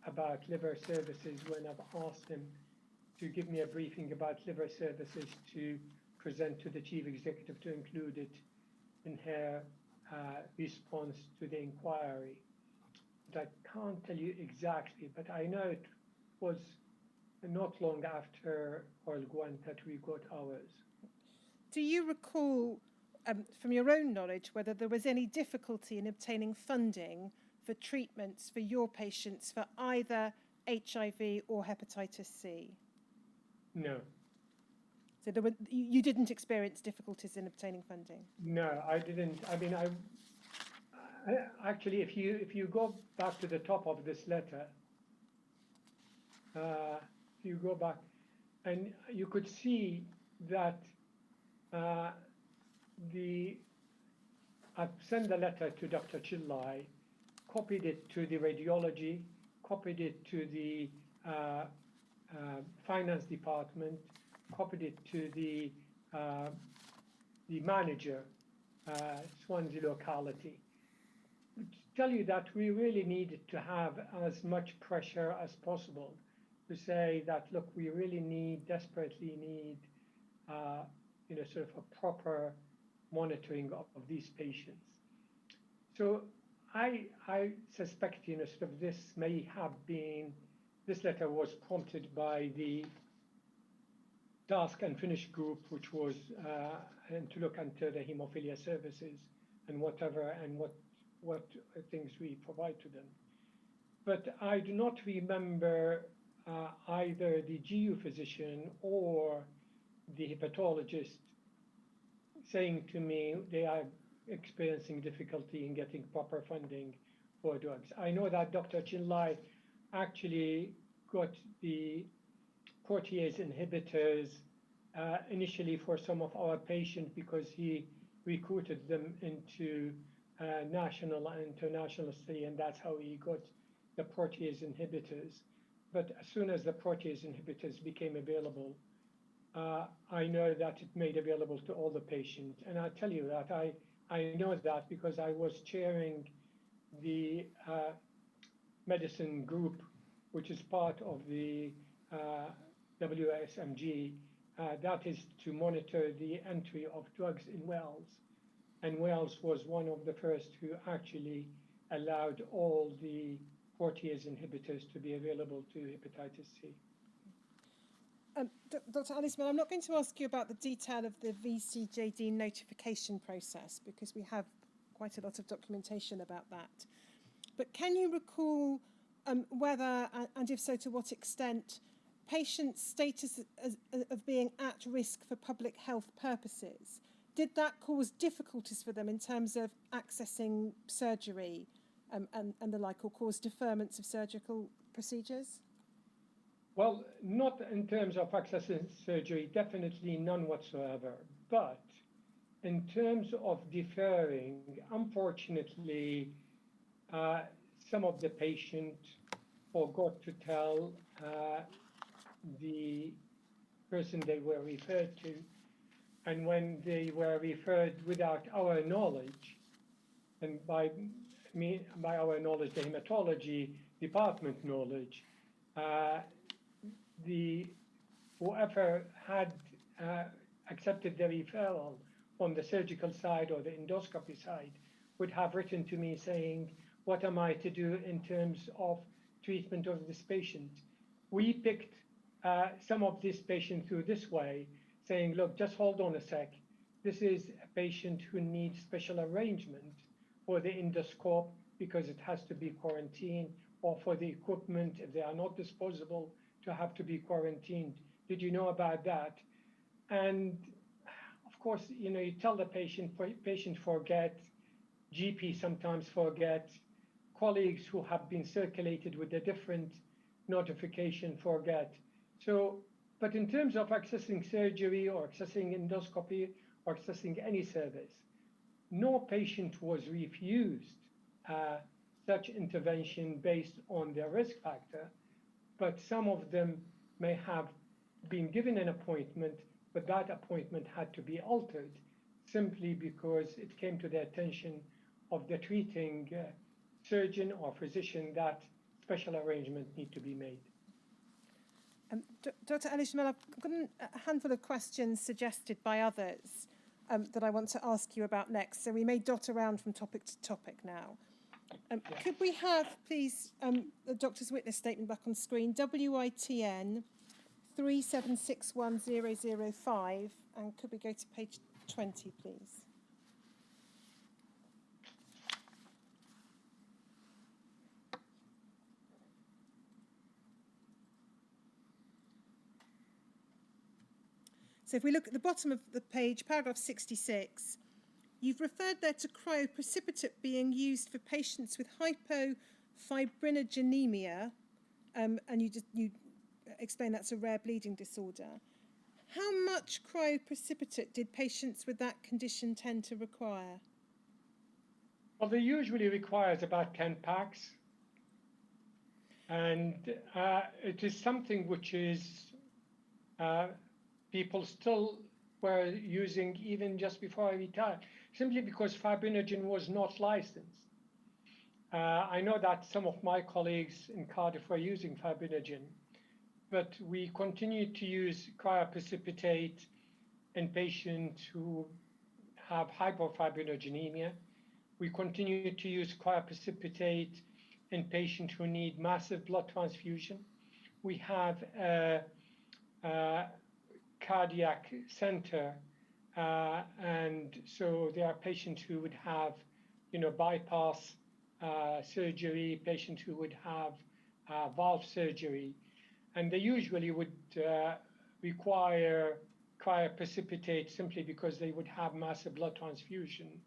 S3: about liver services when I've asked him to give me a briefing about liver services to present to the chief executive to include it in her response to the inquiry. But I can't tell you exactly, but I know it was not long after Oil Gwent that we got ours.
S2: Do you recall, from your own knowledge, whether there was any difficulty in obtaining funding for treatments for your patients for either HIV or hepatitis C?
S3: No.
S2: So you didn't experience difficulties in obtaining funding?
S3: No, I didn't. I mean, actually, if you go back to the top of this letter, if you go back, and you could see that I've sent the letter to Dr. Chillai, copied it to the radiology, copied it to the finance department, copied it to the manager, Swansea locality. To tell you that we really needed to have as much pressure as possible to say that, look, we really desperately need, sort of a proper monitoring of these patients. So I suspect, sort of this may have been, this letter was prompted by the task and finish group, which was and to look into the haemophilia services and what things we provide to them. But I do not remember either the GU physician or the hepatologist saying to me they are experiencing difficulty in getting proper funding for drugs. I know that Dr. Chinlai actually got the protease inhibitors initially for some of our patients because he recruited them into national and international study, and that's how he got the protease inhibitors. But as soon as the protease inhibitors became available, I know that it made available to all the patients. And I tell you that I know that because I was chairing the medicine group, which is part of the WSMG, that is to monitor the entry of drugs in Wales. And Wales was one of the first who actually allowed all the protease inhibitors to be available to hepatitis C.
S2: Dr. Ismail, I'm not going to ask you about the detail of the VCJD notification process because we have quite a lot of documentation about that. But can you recall whether, and if so, to what extent, patients' status of being at risk for public health purposes, did that cause difficulties for them in terms of accessing surgery and the like, or cause deferments of surgical procedures?
S3: Well, not in terms of accessing surgery, definitely none whatsoever. But in terms of deferring, unfortunately, some of the patients forgot to tell the person they were referred to. And when they were referred without our knowledge, and by our knowledge, the hematology department knowledge, whoever had accepted the referral from the surgical side or the endoscopy side would have written to me saying, what am I to do in terms of treatment of this patient? We picked some of this patient through this way, saying, look, just hold on a sec. This is a patient who needs special arrangement for the endoscope because it has to be quarantined, or for the equipment, if they are not disposable, to have to be quarantined. Did you know about that? And of course, you tell the patient forget, GP sometimes forget, colleagues who have been circulated with a different notification forget. So, but in terms of accessing surgery or accessing endoscopy or accessing any service, no patient was refused such intervention based on their risk factor, but some of them may have been given an appointment, but that appointment had to be altered simply because it came to the attention of the treating surgeon or physician that special arrangement need to be made.
S2: Dr. Ismail, I've got a handful of questions suggested by others that I want to ask you about next. So we may dot around from topic to topic now. Could we have, please, the doctor's witness statement back on screen, WITN 3761005, and could we go to page 20, please? So if we look at the bottom of the page, paragraph 66, you've referred there to cryoprecipitate being used for patients with hypofibrinogenemia, and you explain that's a rare bleeding disorder. How much cryoprecipitate did patients with that condition tend to require?
S3: Well, they usually requires about 10 packs. And it is something which is people still were using even just before I retired, simply because fibrinogen was not licensed. I know that some of my colleagues in Cardiff were using fibrinogen, but we continue to use cryoprecipitate in patients who have hypofibrinogenemia. We continue to use cryoprecipitate in patients who need massive blood transfusion. We have a cardiac center, and so there are patients who would have, bypass surgery, patients who would have valve surgery, and they usually would require cryoprecipitate simply because they would have massive blood transfusion.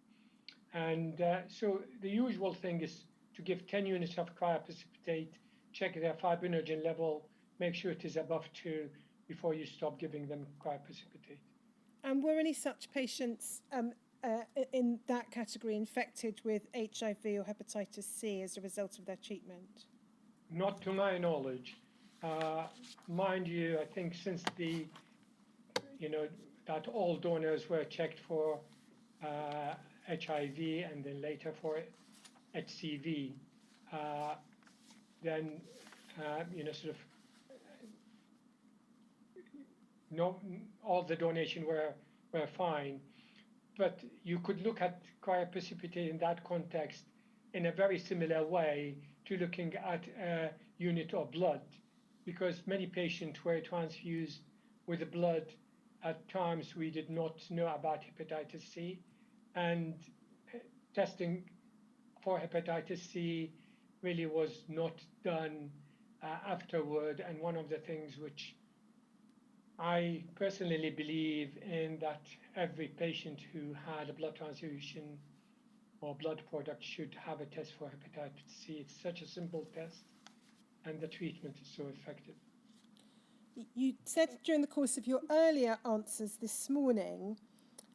S3: And so the usual thing is to give 10 units of cryoprecipitate, check their fibrinogen level, make sure it is above 2 before you stop giving them cryoprecipitate.
S2: And were any such patients in that category infected with HIV or hepatitis C as a result of their treatment?
S3: Not to my knowledge. Mind you, I think since that all donors were checked for HIV and then later for HCV, then all the donation were fine, but you could look at cryoprecipitate in that context in a very similar way to looking at a unit of blood, because many patients were transfused with the blood at times we did not know about hepatitis C, and testing for hepatitis C really was not done afterward. And one of the things which I personally believe in, that every patient who had a blood transfusion or blood product should have a test for hepatitis C. It's such a simple test, and the treatment is so effective.
S2: You said during the course of your earlier answers this morning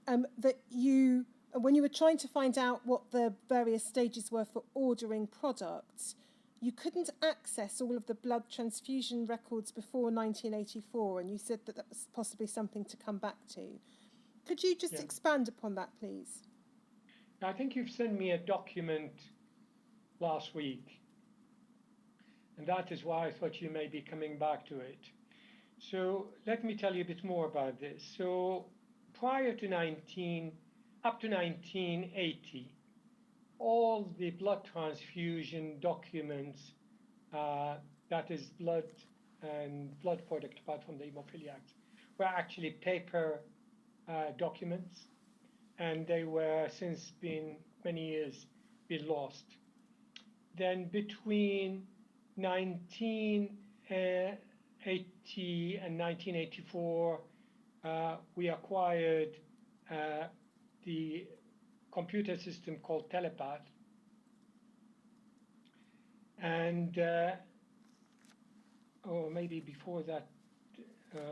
S2: that when you were trying to find out what the various stages were for ordering products, you couldn't access all of the blood transfusion records before 1984, and you said that that was possibly something to come back to. Could you just expand upon that, please?
S3: I think you've sent me a document last week, and that is why I thought you may be coming back to it. So let me tell you a bit more about this. So prior to up to 1980, all the blood transfusion documents, that is blood and blood product apart from the Haemophilia Act, were actually paper documents, and they were since been many years been lost. Then between 1980 and 1984, we acquired the computer system called Telepath, and or maybe before that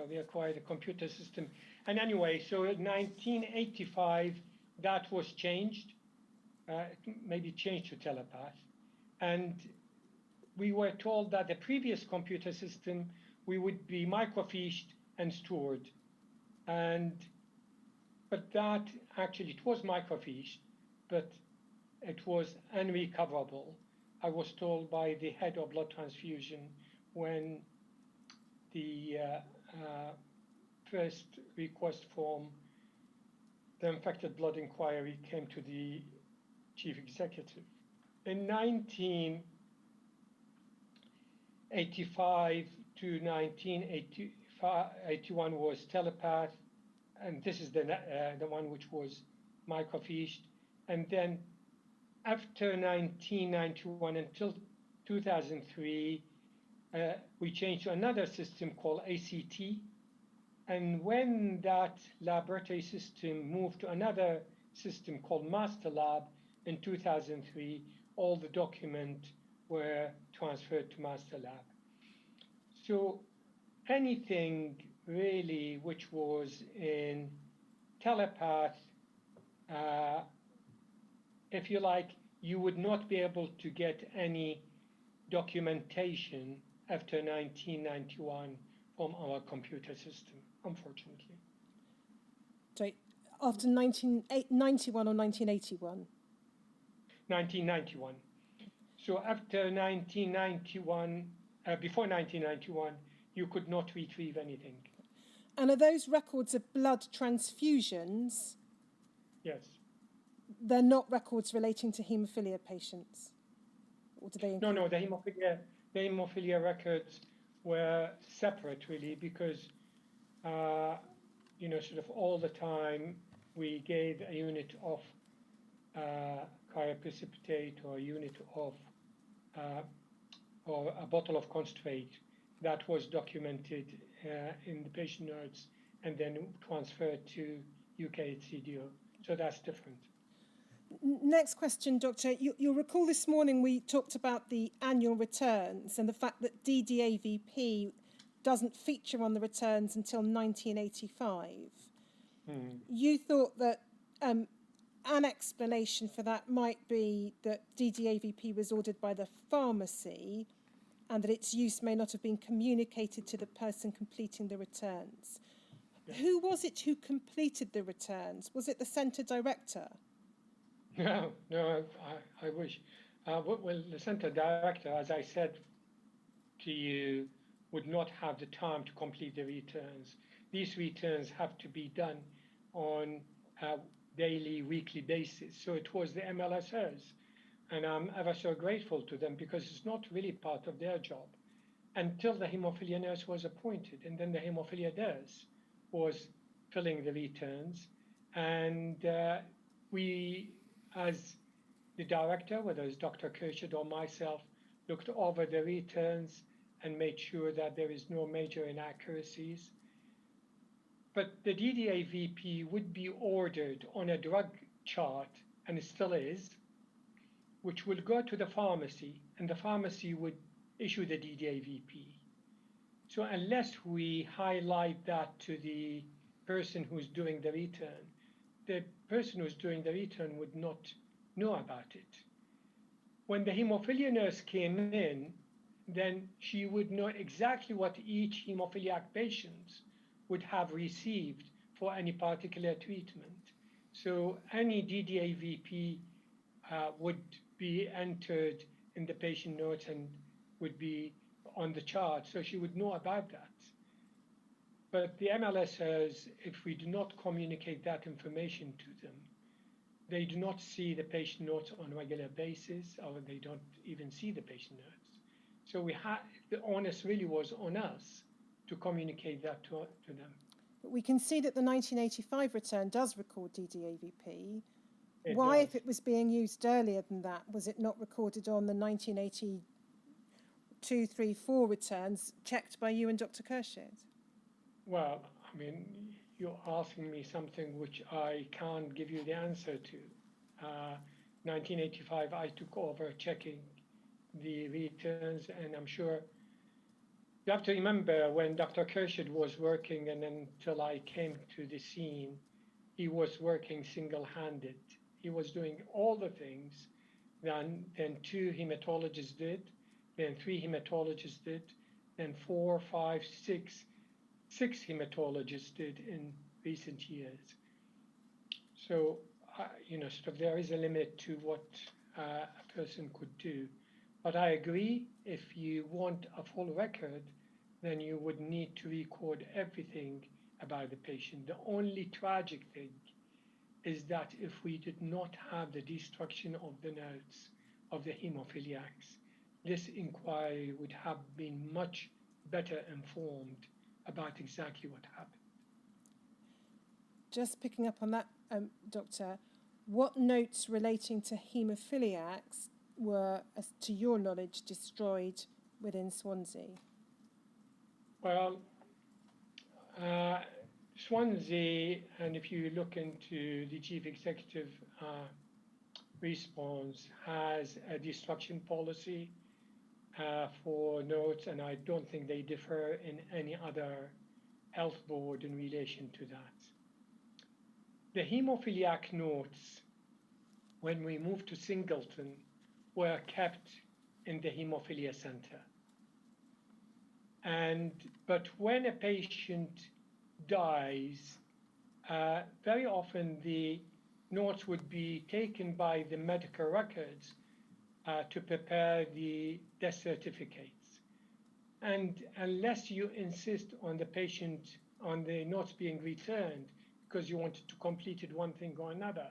S3: we acquired a computer system. And anyway, so in 1985 that was changed, maybe changed to Telepath, and we were told that the previous computer system we would be microfiched and stored, but that actually, it was microfiched, but it was unrecoverable. I was told by the head of blood transfusion when the first request from the infected blood inquiry came to the chief executive. In 1985 to 1981 was Telepath, and this is the one which was microfiched. And then after 1991 until 2003, we changed to another system called ACT, And when that laboratory system moved to another system called Master Lab in 2003, all the documents were transferred to Master Lab. So anything really which was in telepath, if you like, you would not be able to get any documentation after 1991 from our computer system, unfortunately.
S2: Sorry, after 1991 or 1981?
S3: 1991. So after 1991, before 1991, you could not retrieve anything.
S2: And are those records of blood transfusions?
S3: Yes.
S2: They're not records relating to haemophilia patients? Or do they include?
S3: No, the haemophilia records were separate, really, because, sort of all the time we gave a unit of cryoprecipitate or a unit of, or a bottle of concentrate that was documented in the patient notes and then transferred to UKHCDO. So that's different.
S2: Next question, Doctor. You'll recall this morning we talked about the annual returns and the fact that DDAVP doesn't feature on the returns until 1985. You thought that an explanation for that might be that DDAVP was ordered by the pharmacy and that its use may not have been communicated to the person completing the returns. Yeah. Who was it who completed the returns? Was it the centre director?
S3: No, I wish. Well, the centre director, as I said to you, would not have the time to complete the returns. These returns have to be done on a daily, weekly basis. So it was the MLSers. And I'm ever so grateful to them because it's not really part of their job until the haemophilia nurse was appointed. And then the haemophilia nurse was filling the returns. And we, as the director, whether it's Dr. Kershid or myself, looked over the returns and made sure that there is no major inaccuracies. But the DDAVP would be ordered on a drug chart, and it still is, which will go to the pharmacy, and the pharmacy would issue the DDAVP. So unless we highlight that to the person who's doing the return, the person who's doing the return would not know about it. When the haemophilia nurse came in, then she would know exactly what each hemophiliac patient would have received for any particular treatment. So any DDAVP would be entered in the patient notes and would be on the chart, so she would know about that. But the MLSers, if we do not communicate that information to them, they do not see the patient notes on a regular basis, or they don't even see the patient notes. So the onus really was on us to communicate that to them.
S2: But we can see that the 1985 return does record DDAVP. Why, if it was being used earlier than that, was it not recorded on the 1982, 3, 4 returns checked by you and Dr. Kershid?
S3: Well, I mean, you're asking me something which I can't give you the answer to. 1985, I took over checking the returns, and I'm sure you have to remember when Dr. Kershid was working, and until I came to the scene, he was working single-handed. He was doing all the things then 2 hematologists did, then 3 hematologists did, then 4, 5, 6 hematologists did in recent years. So, sort of there is a limit to what a person could do. But I agree, if you want a full record, then you would need to record everything about the patient. The only tragic thing is that if we did not have the destruction of the notes of the hemophiliacs, this inquiry would have been much better informed about exactly what happened.
S2: Just picking up on that, Doctor, what notes relating to haemophiliacs were, to your knowledge, destroyed within Swansea?
S3: Well, Swansea, and if you look into the chief executive response, has a destruction policy for notes, and I don't think they differ in any other health board in relation to that. The hemophiliac notes, when we moved to Singleton, were kept in the hemophilia center. But when a patient dies, very often the notes would be taken by the medical records to prepare the death certificates. And unless you insist on the notes being returned because you wanted to complete it one thing or another,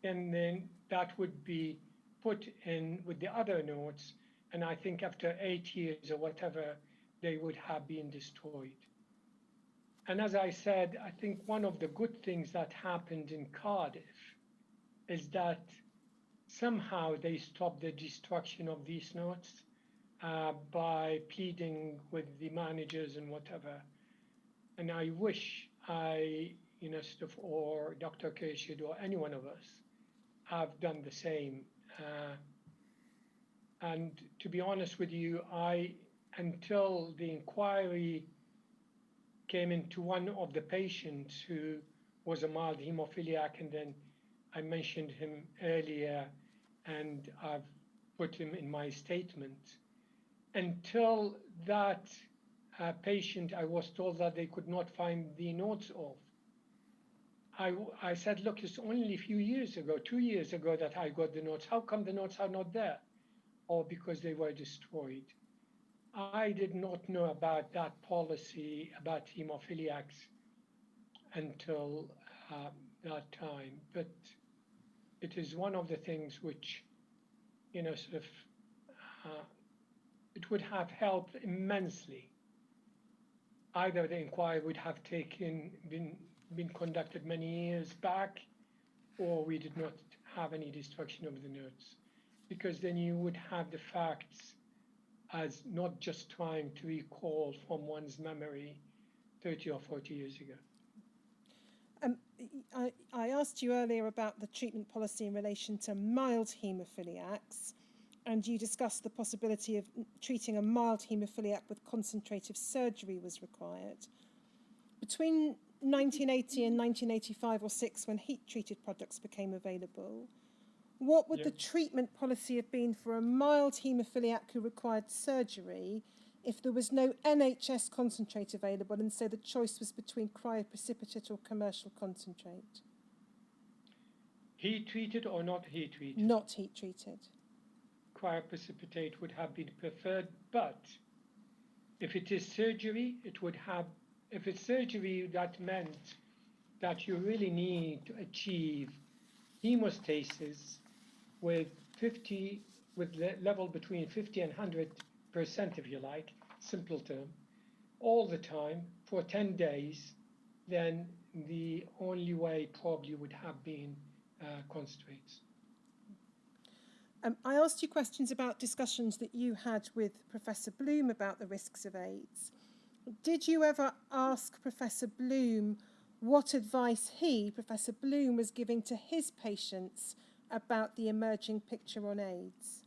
S3: then that would be put in with the other notes, and I think after 8 years or whatever, they would have been destroyed. And as I said, I think one of the good things that happened in Cardiff is that somehow they stopped the destruction of these notes by pleading with the managers and whatever. And I wish or Dr. Khurshid or any one of us have done the same. And to be honest with you, until the inquiry came into one of the patients who was a mild hemophiliac, and then I mentioned him earlier, and I've put him in my statement. Until that patient, I was told that they could not find the notes of. I said, look, it's only a few years ago, 2 years ago, that I got the notes. How come the notes are not there? Or because they were destroyed. I did not know about that policy about hemophiliacs until that time, but it is one of the things which, it would have helped immensely. Either the inquiry would have been conducted many years back, or we did not have any destruction of the notes, because then you would have the facts as not just trying to recall from one's memory 30 or 40 years ago.
S2: I asked you earlier about the treatment policy in relation to mild haemophiliacs, and you discussed the possibility of treating a mild haemophiliac with concentrative surgery was required. Between 1980 and 1985 or 6, when heat-treated products became available, what would the treatment policy have been for a mild haemophiliac who required surgery if there was no NHS concentrate available, and so the choice was between cryoprecipitate or commercial concentrate?
S3: Heat-treated or not heat-treated?
S2: Not heat-treated.
S3: Cryoprecipitate would have been preferred, but if it is surgery, if it's surgery, that meant that you really need to achieve hemostasis with level between 50 and 100%, if you like, simple term, all the time for 10 days, then the only way probably would have been concentrates.
S2: I asked you questions about discussions that you had with Professor Bloom about the risks of AIDS. Did you ever ask Professor Bloom what advice Professor Bloom, was giving to his patients about the emerging picture on AIDS?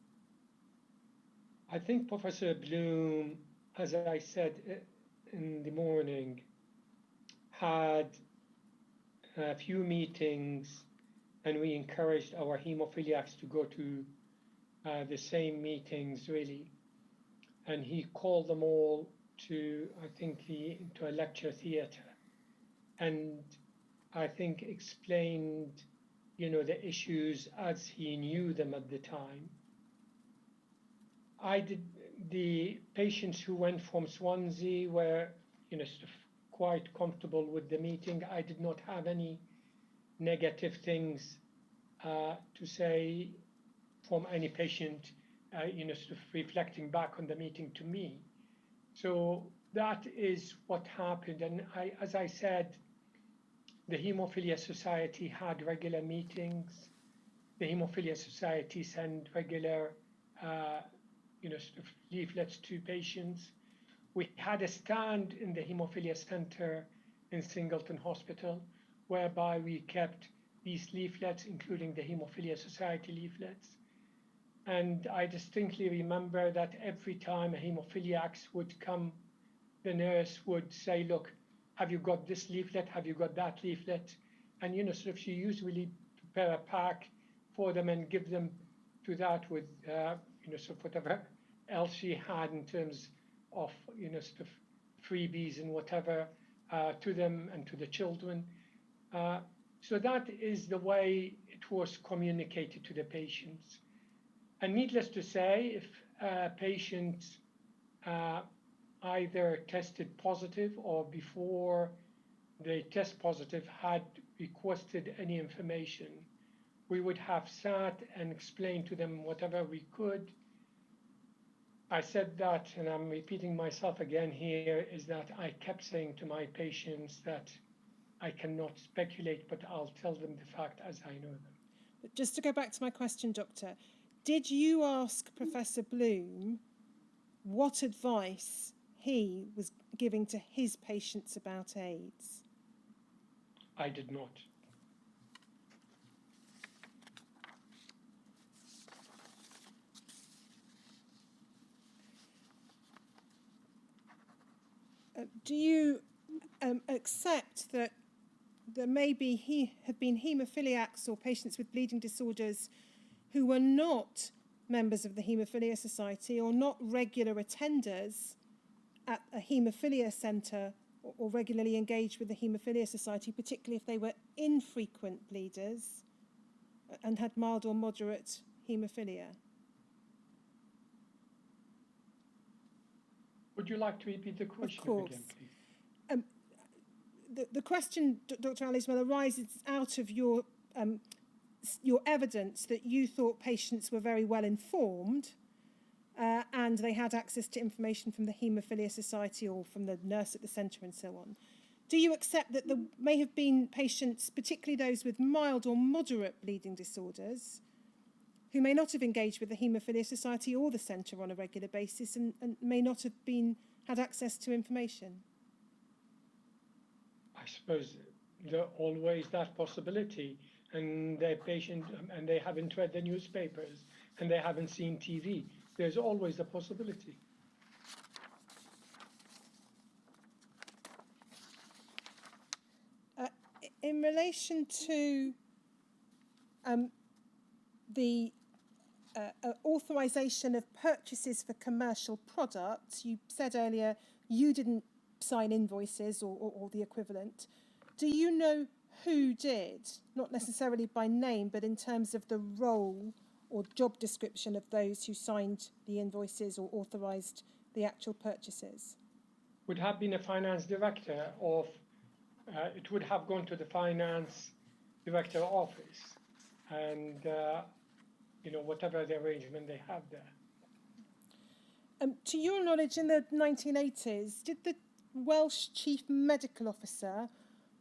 S3: I think Professor Bloom, as I said in the morning, had a few meetings, and we encouraged our hemophiliacs to go to the same meetings, really. And he called them all to, I think, into a lecture theatre, and I think explained, the issues as he knew them at the time. The patients who went from Swansea were, quite comfortable with the meeting. I did not have any negative things to say from any patient, reflecting back on the meeting to me. So that is what happened. And as I said, the Haemophilia Society had regular meetings. The Haemophilia Society sent regular, leaflets to patients. We had a stand in the Haemophilia Center in Singleton Hospital, whereby we kept these leaflets, including the Haemophilia Society leaflets. And I distinctly remember that every time a hemophiliac would come, the nurse would say, look, have you got this leaflet? Have you got that leaflet? And, sort of she usually prepare a pack for them and give them to that with, sort of whatever else she had in terms of, sort of freebies and whatever to them and to the children. So that is the way it was communicated to the patients. And needless to say, if patients either tested positive or before they test positive had requested any information, we would have sat and explained to them whatever we could. I said that, and I'm repeating myself again here, is that I kept saying to my patients that I cannot speculate, but I'll tell them the fact as I know them.
S2: But just to go back to my question, Doctor, did you ask Professor Bloom what advice he was giving to his patients about AIDS?
S3: I did not.
S2: Do you accept that there may have been haemophiliacs or patients with bleeding disorders who were not members of the Haemophilia Society or not regular attenders at a haemophilia centre or regularly engaged with the Haemophilia Society, particularly if they were infrequent bleeders and had mild or moderate haemophilia?
S3: Would you like to repeat the question
S2: Of course.
S3: again, please?
S2: The question, Dr. Ismail, arises out of your evidence that you thought patients were very well informed and they had access to information from the Haemophilia Society or from the nurse at the centre and so on. Do you accept that there may have been patients, particularly those with mild or moderate bleeding disorders, who may not have engaged with the Haemophilia Society or the centre on a regular basis and may not have had access to information?
S3: I suppose there's always that possibility, and they're patient and they haven't read the newspapers and they haven't seen TV. There's always a possibility.
S2: In relation to the authorisation of purchases for commercial products, you said earlier you didn't sign invoices or the equivalent. Do you know who did, not necessarily by name, but in terms of the role or job description of those who signed the invoices or authorised the actual purchases?
S3: Would have been a finance director of, it would have gone to the finance director office and, whatever the arrangement they have there.
S2: To your knowledge, in the 1980s, did the Welsh Chief Medical Officer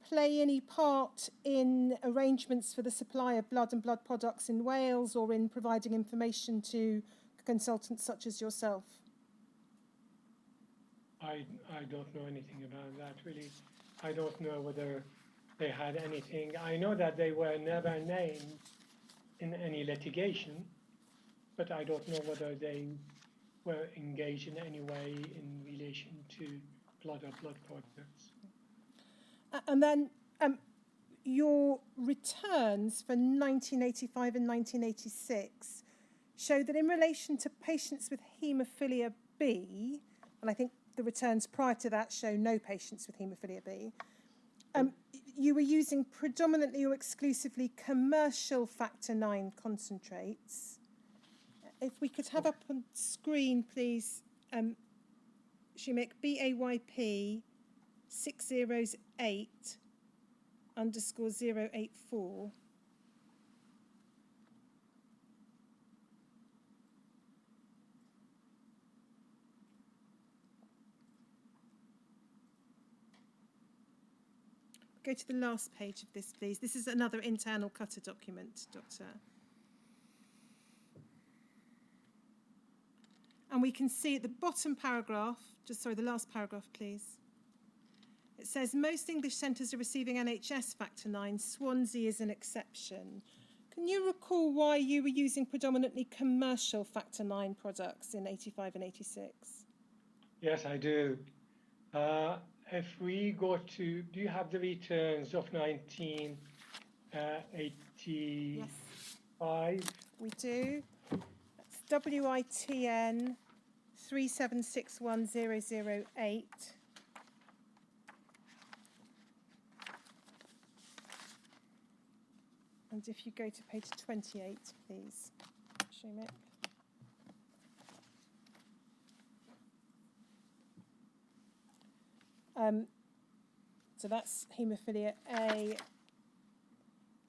S2: play any part in arrangements for the supply of blood and blood products in Wales or in providing information to consultants such as yourself?
S3: I don't know anything about that, really. I don't know whether they had anything. I know that they were never named in any litigation, but I don't know whether they were engaged in any way in relation to blood or blood products.
S2: And then your returns for 1985 and 1986 show that in relation to patients with haemophilia B, and I think the returns prior to that show no patients with haemophilia B, you were using predominantly or exclusively commercial factor IX concentrates. If we could have up on screen, please, Shumik, BAYP 608_084. Go to the last page of this, please. This is another internal cutter document, Doctor. And we can see at the bottom paragraph, the last paragraph, please. It says most English centres are receiving NHS factor 9. Swansea is an exception. Can you recall why you were using predominantly commercial factor 9 products in 85 and 86?
S3: Yes, I do. If we go to, do you have the returns of 1985?
S2: Yes, we do. That's WITN 3761008. And if you go to page 28, please, Shumik. So that's haemophilia A.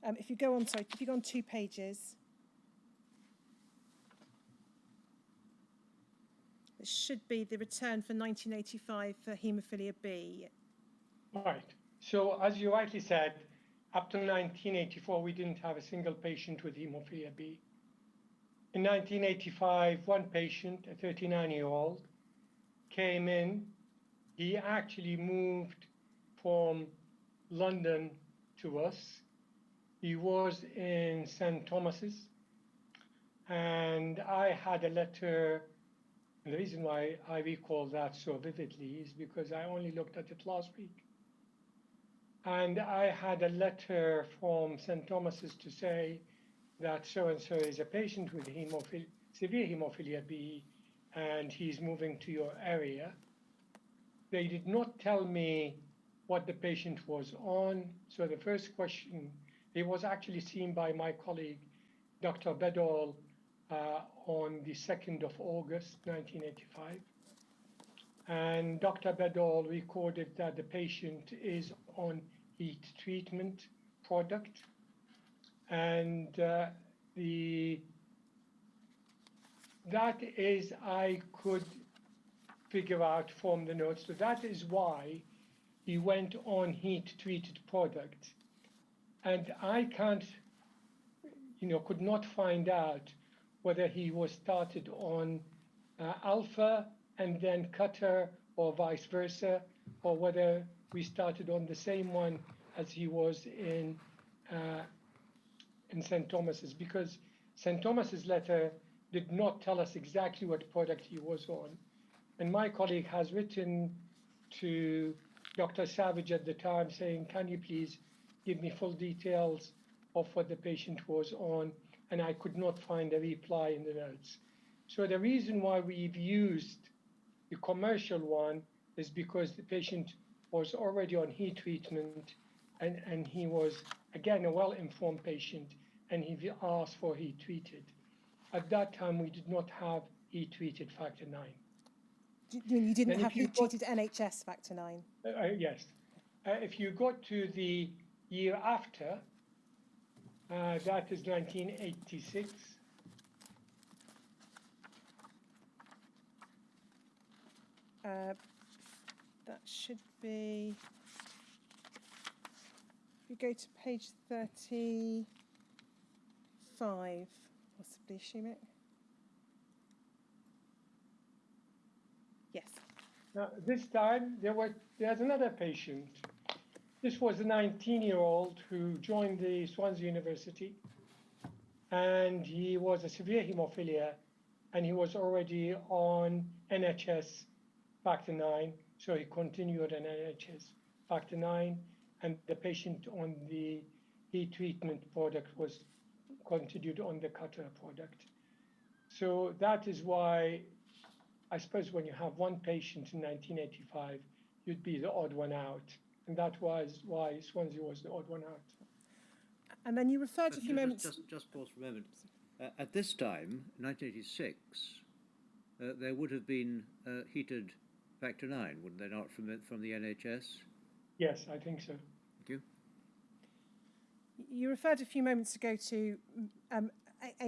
S2: If you go on, sorry, if you go on 2 pages, it should be the return for 1985 for haemophilia B.
S3: Right. So as you rightly said, up to 1984, we didn't have a single patient with haemophilia B. In 1985, one patient, a 39-year-old, came in. He actually moved from London to us. He was in St. Thomas's, and I had a letter. And the reason why I recall that so vividly is because I only looked at it last week. And I had a letter from St. Thomas's to say that so-and-so is a patient with severe haemophilia B, and he's moving to your area. They did not tell me what the patient was on. So the first question, he was actually seen by my colleague, Dr. Bedol, on the 2nd of August, 1985. And Dr. Bedol recorded that the patient is on heat treatment product. And that is, I could figure out from the notes. So that is why he went on heat-treated product. And I could not find out whether he was started on alpha and then cutter or vice versa, or whether we started on the same one as he was in St. Thomas's, because St. Thomas's letter did not tell us exactly what product he was on. And my colleague has written to Dr. Savage at the time saying, can you please give me full details of what the patient was on? And I could not find a reply in the notes. So the reason why we've used the commercial one is because the patient was already on heat treatment, and he was, again, a well-informed patient, and he asked for heat treated. At that time, we did not have heat treated factor 9.
S2: You didn't have heat-treated NHS factor 9?
S3: Yes. If you go to the year after, that is 1986.
S2: That should be, if you go to page 35, possibly, Shumik. Yes.
S3: Now, this time, there's another patient. This was a 19-year-old who joined the Swansea University, and he was a severe haemophilia, and he was already on NHS factor 9, so he continued on NHS factor 9, and the patient on the heat treatment product was continued on the cutter product. So that is why, I suppose when you have one patient in 1985, you'd be the odd one out. And that was why Swansea was the odd one out.
S2: And then you referred a few moments...
S1: Just pause for a moment. At this time, 1986, there would have been heated factor 9, wouldn't there not, from the NHS?
S3: Yes, I think so.
S1: Thank you.
S2: You referred a few moments ago to a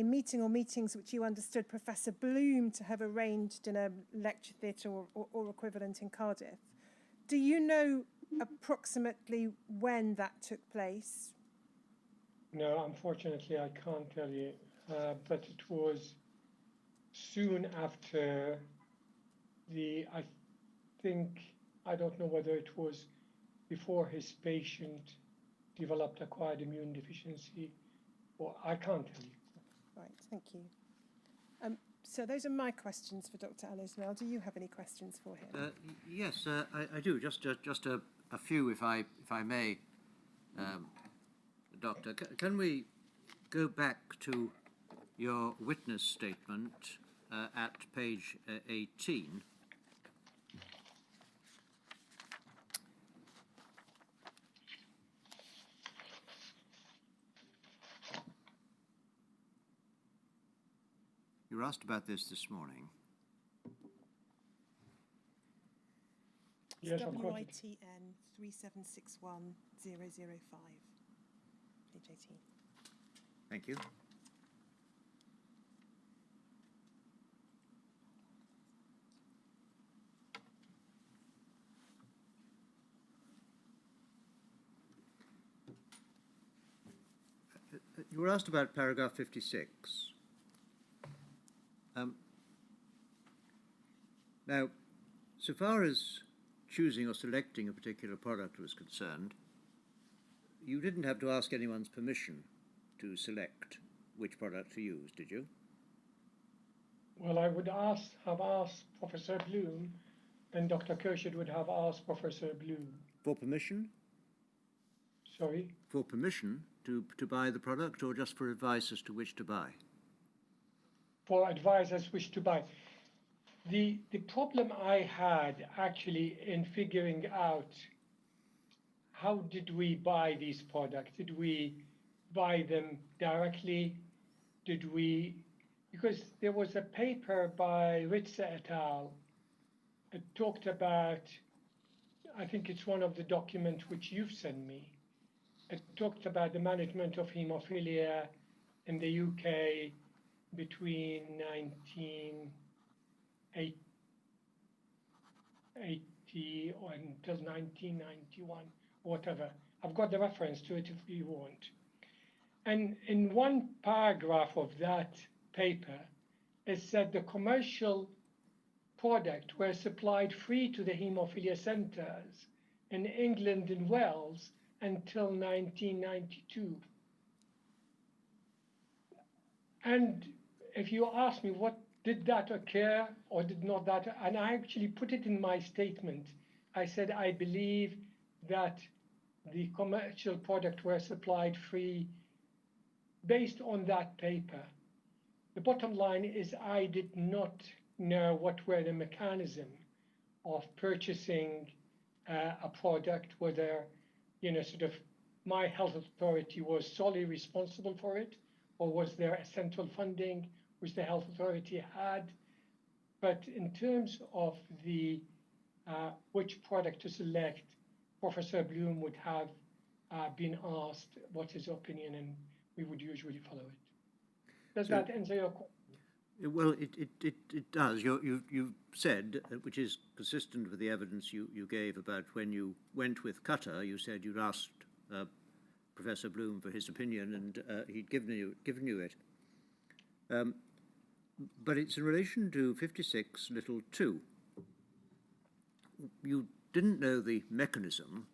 S2: meeting or meetings which you understood Professor Bloom to have arranged in a lecture theatre or equivalent in Cardiff. Do you know approximately when that took place?
S3: No, unfortunately, I can't tell you, but it was soon after I don't know whether it was before his patient developed acquired immune deficiency, or I can't tell you.
S2: Right, thank you. So those are my questions for Dr. Ismail. Do you have any questions for him?
S1: Yes, I do. Just a few, if I may, Doctor. Can we go back to your witness statement at page 18? You were asked about this morning.
S3: Yes, of course.
S2: WITN 3761005, page 18.
S1: Thank you. You were asked about paragraph 56. Now, so far as choosing or selecting a particular product was concerned, you didn't have to ask anyone's permission to select which product to use, did you?
S3: Well, I would have asked Professor Bloom, and Dr. Kershid would have asked Professor Bloom.
S1: For permission?
S3: Sorry?
S1: For permission to buy the product, or just for advice as to which to buy?
S3: For advice as which to buy. The problem I had actually in figuring out how did we buy these products? Did we buy them directly? Did we, because there was a paper by Ritze et al. It talked about, I think it's one of the documents which you've sent me. It talked about the management of haemophilia in the UK between 1980 or until 1991, whatever. I've got the reference to it if you want. And in one paragraph of that paper, it said the commercial product were supplied free to the haemophilia centers in England and Wales until 1992. And if you ask me what did that occur or did not that, and I actually put it in my statement, I said I believe that the commercial product were supplied free based on that paper. The bottom line is I did not know what were the mechanism of purchasing a product, whether, sort of my health authority was solely responsible for it, or was there a central funding which the health authority had. But in terms of the which product to select, Professor Bloom would have been asked what his opinion, and we would usually follow it. Does that answer your question?
S1: Well, it does. You've said, which is consistent with the evidence you gave about when you went with Qatar, you said you'd asked Professor Bloom for his opinion, and he'd given you it. But it's in relation to 56(2). You didn't know the mechanism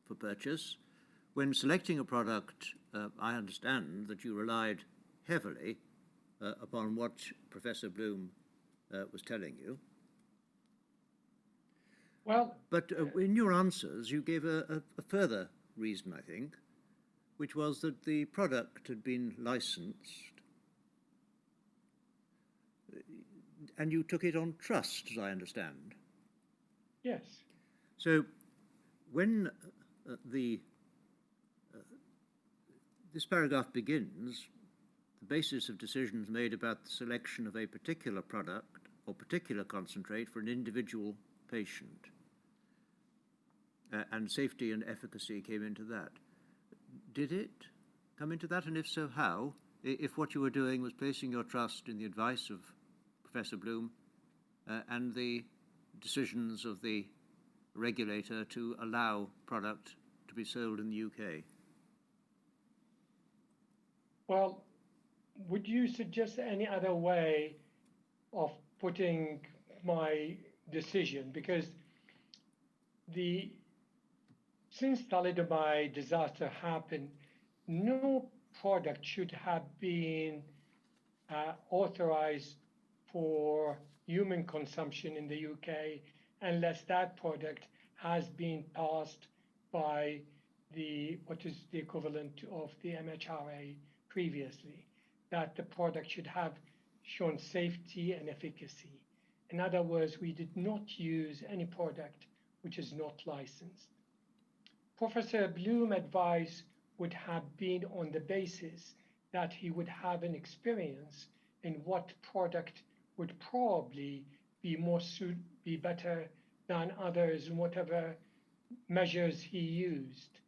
S1: for purchase. When selecting a product, I understand that you relied heavily upon what Professor Bloom was telling you.
S3: Well,
S1: but in your answers, you gave a further reason, I think, which was that the product had been licensed and you took it on trust, as I understand.
S3: Yes.
S1: So when this paragraph begins, the basis of decisions made about the selection of a particular product or particular concentrate for an individual patient, and safety and efficacy came into that. Did it come into that, and if so, how? If what you were doing was placing your trust in the advice of Professor Bloom and the decisions of the regulator to allow product to be sold in the UK?
S3: Well, would you suggest any other way of putting my decision? Because the since thalidomide disaster happened, no product should have been authorized for human consumption in the UK unless that product has been passed by what is the equivalent of the MHRA previously, that the product should have shown safety and efficacy. In other words, we did not use any product which is not licensed. Professor Bloom's advice would have been on the basis that he would have an experience in what product would probably be be better than others in whatever measures he used.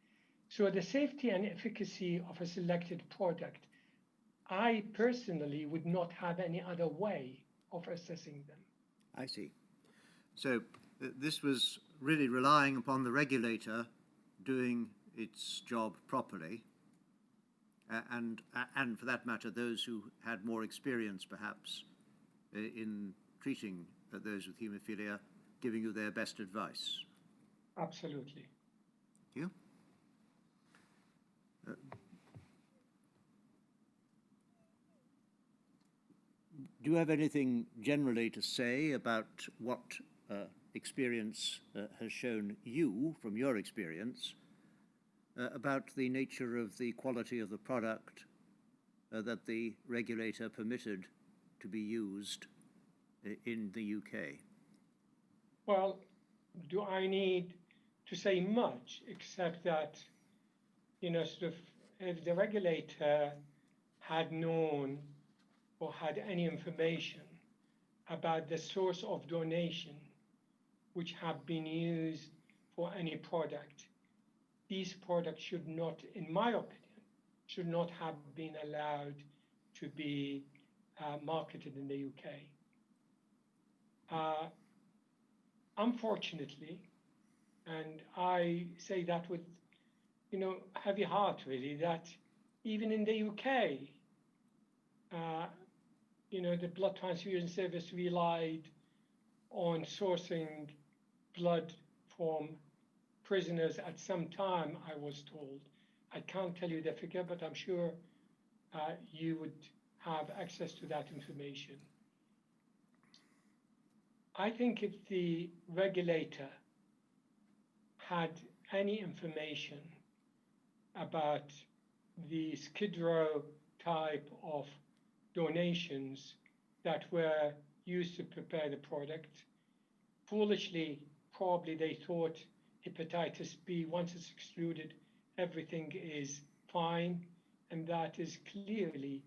S3: So the safety and efficacy of a selected product, I personally would not have any other way of assessing them.
S1: I see. So this was really relying upon the regulator doing its job properly, and for that matter, those who had more experience perhaps in treating those with haemophilia, giving you their best advice.
S3: Absolutely.
S1: Thank you. Do you have anything generally to say about what experience has shown you, from your experience, about the nature of the quality of the product that the regulator permitted to be used in the UK?
S3: Well, do I need to say much except that, sort of, if the regulator had known or had any information about the source of donation which have been used for any product, these products should not, in my opinion, should not have been allowed to be marketed in the UK. Unfortunately, and I say that with, heavy heart really, that even in the UK, the blood transfusion service relied on sourcing blood from prisoners at some time, I was told. I can't tell you the figure, but I'm sure you would have access to that information. I think if the regulator had any information about the Skid Row type of donations that were used to prepare the product, foolishly, probably they thought hepatitis B, once it's excluded, everything is fine, and that is clearly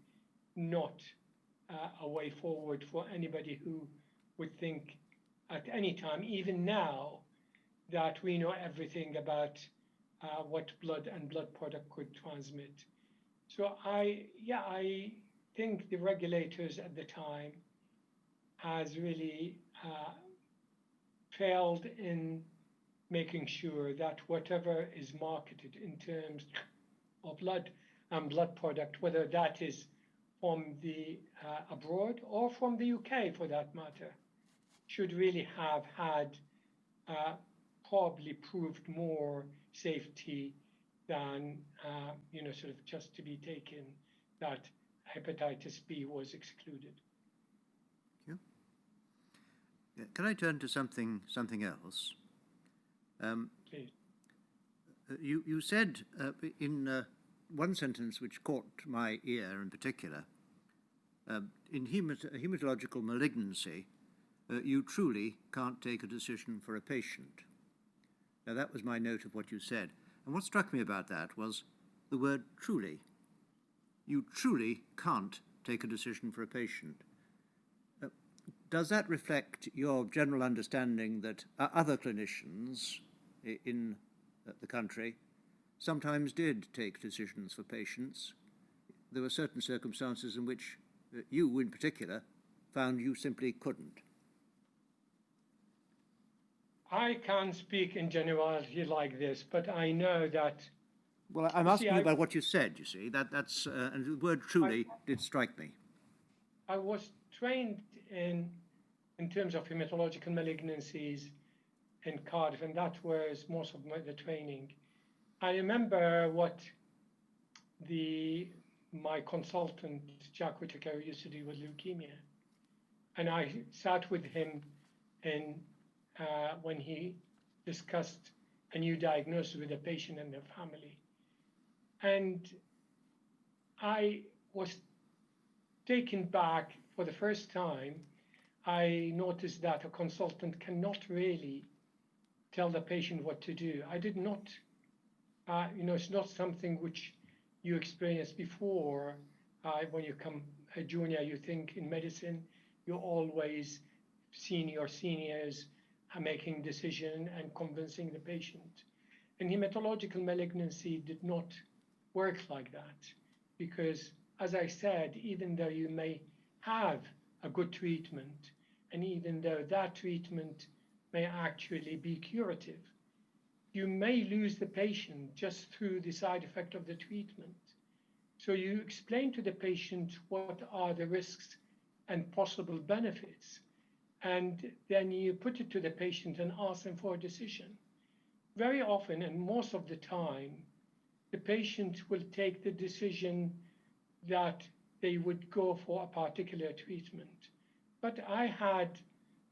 S3: not a way forward for anybody who would think at any time, even now, that we know everything about what blood and blood product could transmit. So I think the regulators at the time has really failed in making sure that whatever is marketed in terms of blood and blood product, whether that is from the abroad or from the UK for that matter, should really have had probably proved more safety than, sort of just to be taken that hepatitis B was excluded.
S1: Thank you. Can I turn to something else?
S3: Please.
S1: You said in one sentence which caught my ear in particular, in hematological malignancy, you truly can't take a decision for a patient. Now that was my note of what you said. And what struck me about that was the word truly. You truly can't take a decision for a patient. Does that reflect your general understanding that other clinicians in the country sometimes did take decisions for patients? There were certain circumstances in which you, in particular, found you simply couldn't.
S3: I can't speak in generality like this, but I know that...
S1: Well, I'm asking you about what you said, you see. That's and the word truly did strike me.
S3: I was trained in terms of hematological malignancies in Cardiff, and that was most of the training I remember what my consultant, Jack Whitaker, used to do with leukemia. And I sat with him when he discussed a new diagnosis with a patient and their family. And I was taken back for the first time. I noticed that a consultant cannot really tell the patient what to do. I did not, it's not something which you experienced before. When you come a junior, you think in medicine, you're always seeing your seniors making decision and convincing the patient. And hematological malignancy did not work like that, because as I said, even though you may have a good treatment, and even though that treatment may actually be curative, you may lose the patient just through the side effect of the treatment. So you explain to the patient what are the risks and possible benefits, and then you put it to the patient and ask them for a decision. Very often, and most of the time, the patient will take the decision that they would go for a particular treatment. But I had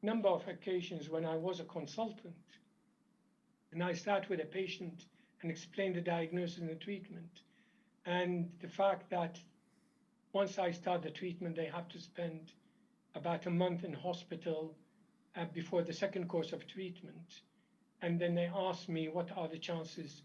S3: a number of occasions when I was a consultant, and I sat with a patient and explained the diagnosis and the treatment. And the fact that once I start the treatment, they have to spend about a month in hospital before the second course of treatment. And then they asked me what are the chances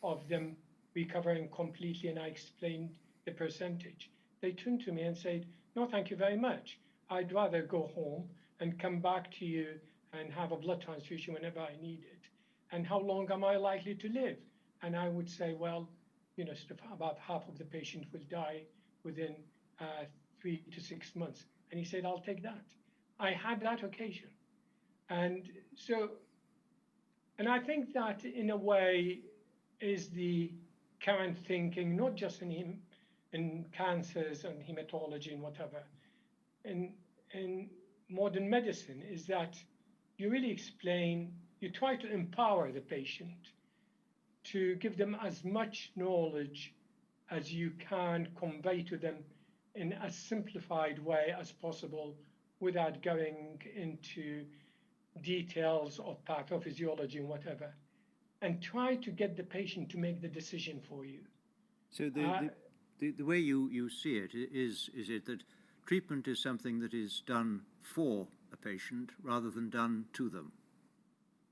S3: of them recovering completely, and I explained the percentage. They turned to me and said, "No, thank you very much. I'd rather go home and come back to you and have a blood transfusion whenever I need it. And how long am I likely to live?" And I would say, well, about half of the patient will die within 3 to 6 months. And he said, "I'll take that." I had that occasion. And so, and I think that in a way is the current thinking, not just in cancers and hematology and whatever, in modern medicine, is that you really explain, you try to empower the patient to give them as much knowledge as you can convey to them in a simplified way as possible without going into details of pathophysiology and whatever, and try to get the patient to make the decision for you.
S1: So the way you see it is it that treatment is something that is done for a patient rather than done to them?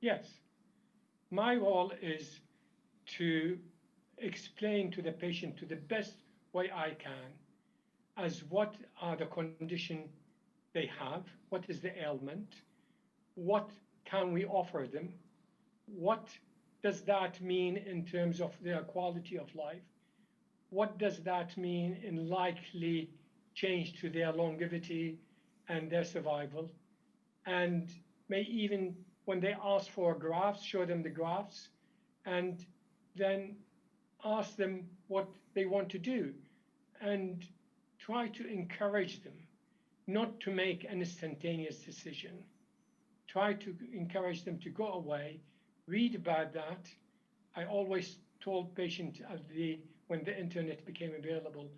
S3: Yes. My role is to explain to the patient to the best way I can as what are the conditions they have, what is the ailment, what can we offer them, what does that mean in terms of their quality of life, what does that mean in likely change to their longevity and their survival, and may even, when they ask for graphs, show them the graphs, and then ask them what they want to do, and try to encourage them not to make an instantaneous decision. Try to encourage them to go away, read about that. I always told patients when the internet became available,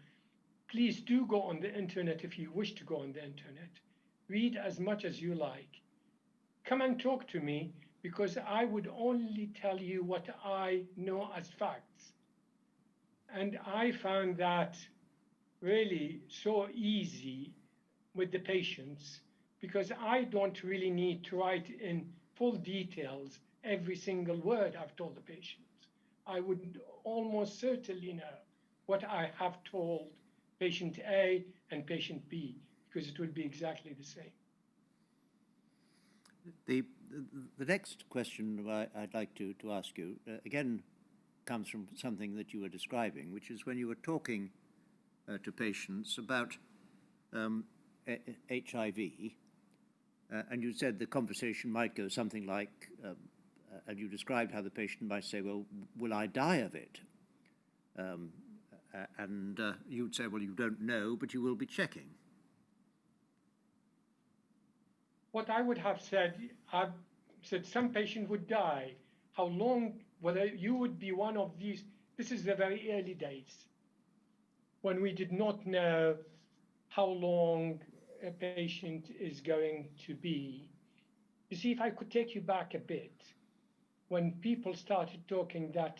S3: please do go on the internet if you wish to go on the internet. Read as much as you like. Come and talk to me, because I would only tell you what I know as facts. And I found that really so easy with the patients, because I don't really need to write in full details every single word I've told the patients. I would almost certainly know what I have told patient A and patient B, because it would be exactly the same.
S1: The next question I'd like to ask you, again, comes from something that you were describing, which is when you were talking to patients about HIV, and you said the conversation might go something like, and you described how the patient might say, well, will I die of it? And you'd say, well, you don't know, but you will be checking.
S3: What I would have said, I've said some patient would die. How long whether you would be one of these. This is the very early days when we did not know how long a patient is going to be. You see, if I could take you back a bit, when people started talking that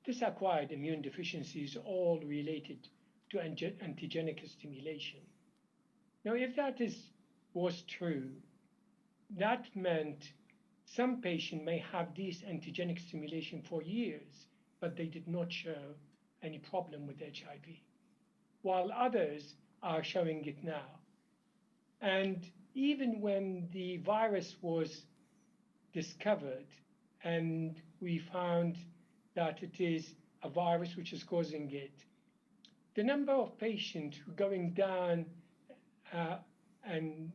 S3: this acquired immune deficiency is all related to antigenic stimulation. Now, if that was true, that meant some patient may have this antigenic stimulation for years, but they did not show any problem with HIV, while others are showing it now. And even when the virus was discovered and we found that it is a virus which is causing it, the number of patients who are going down and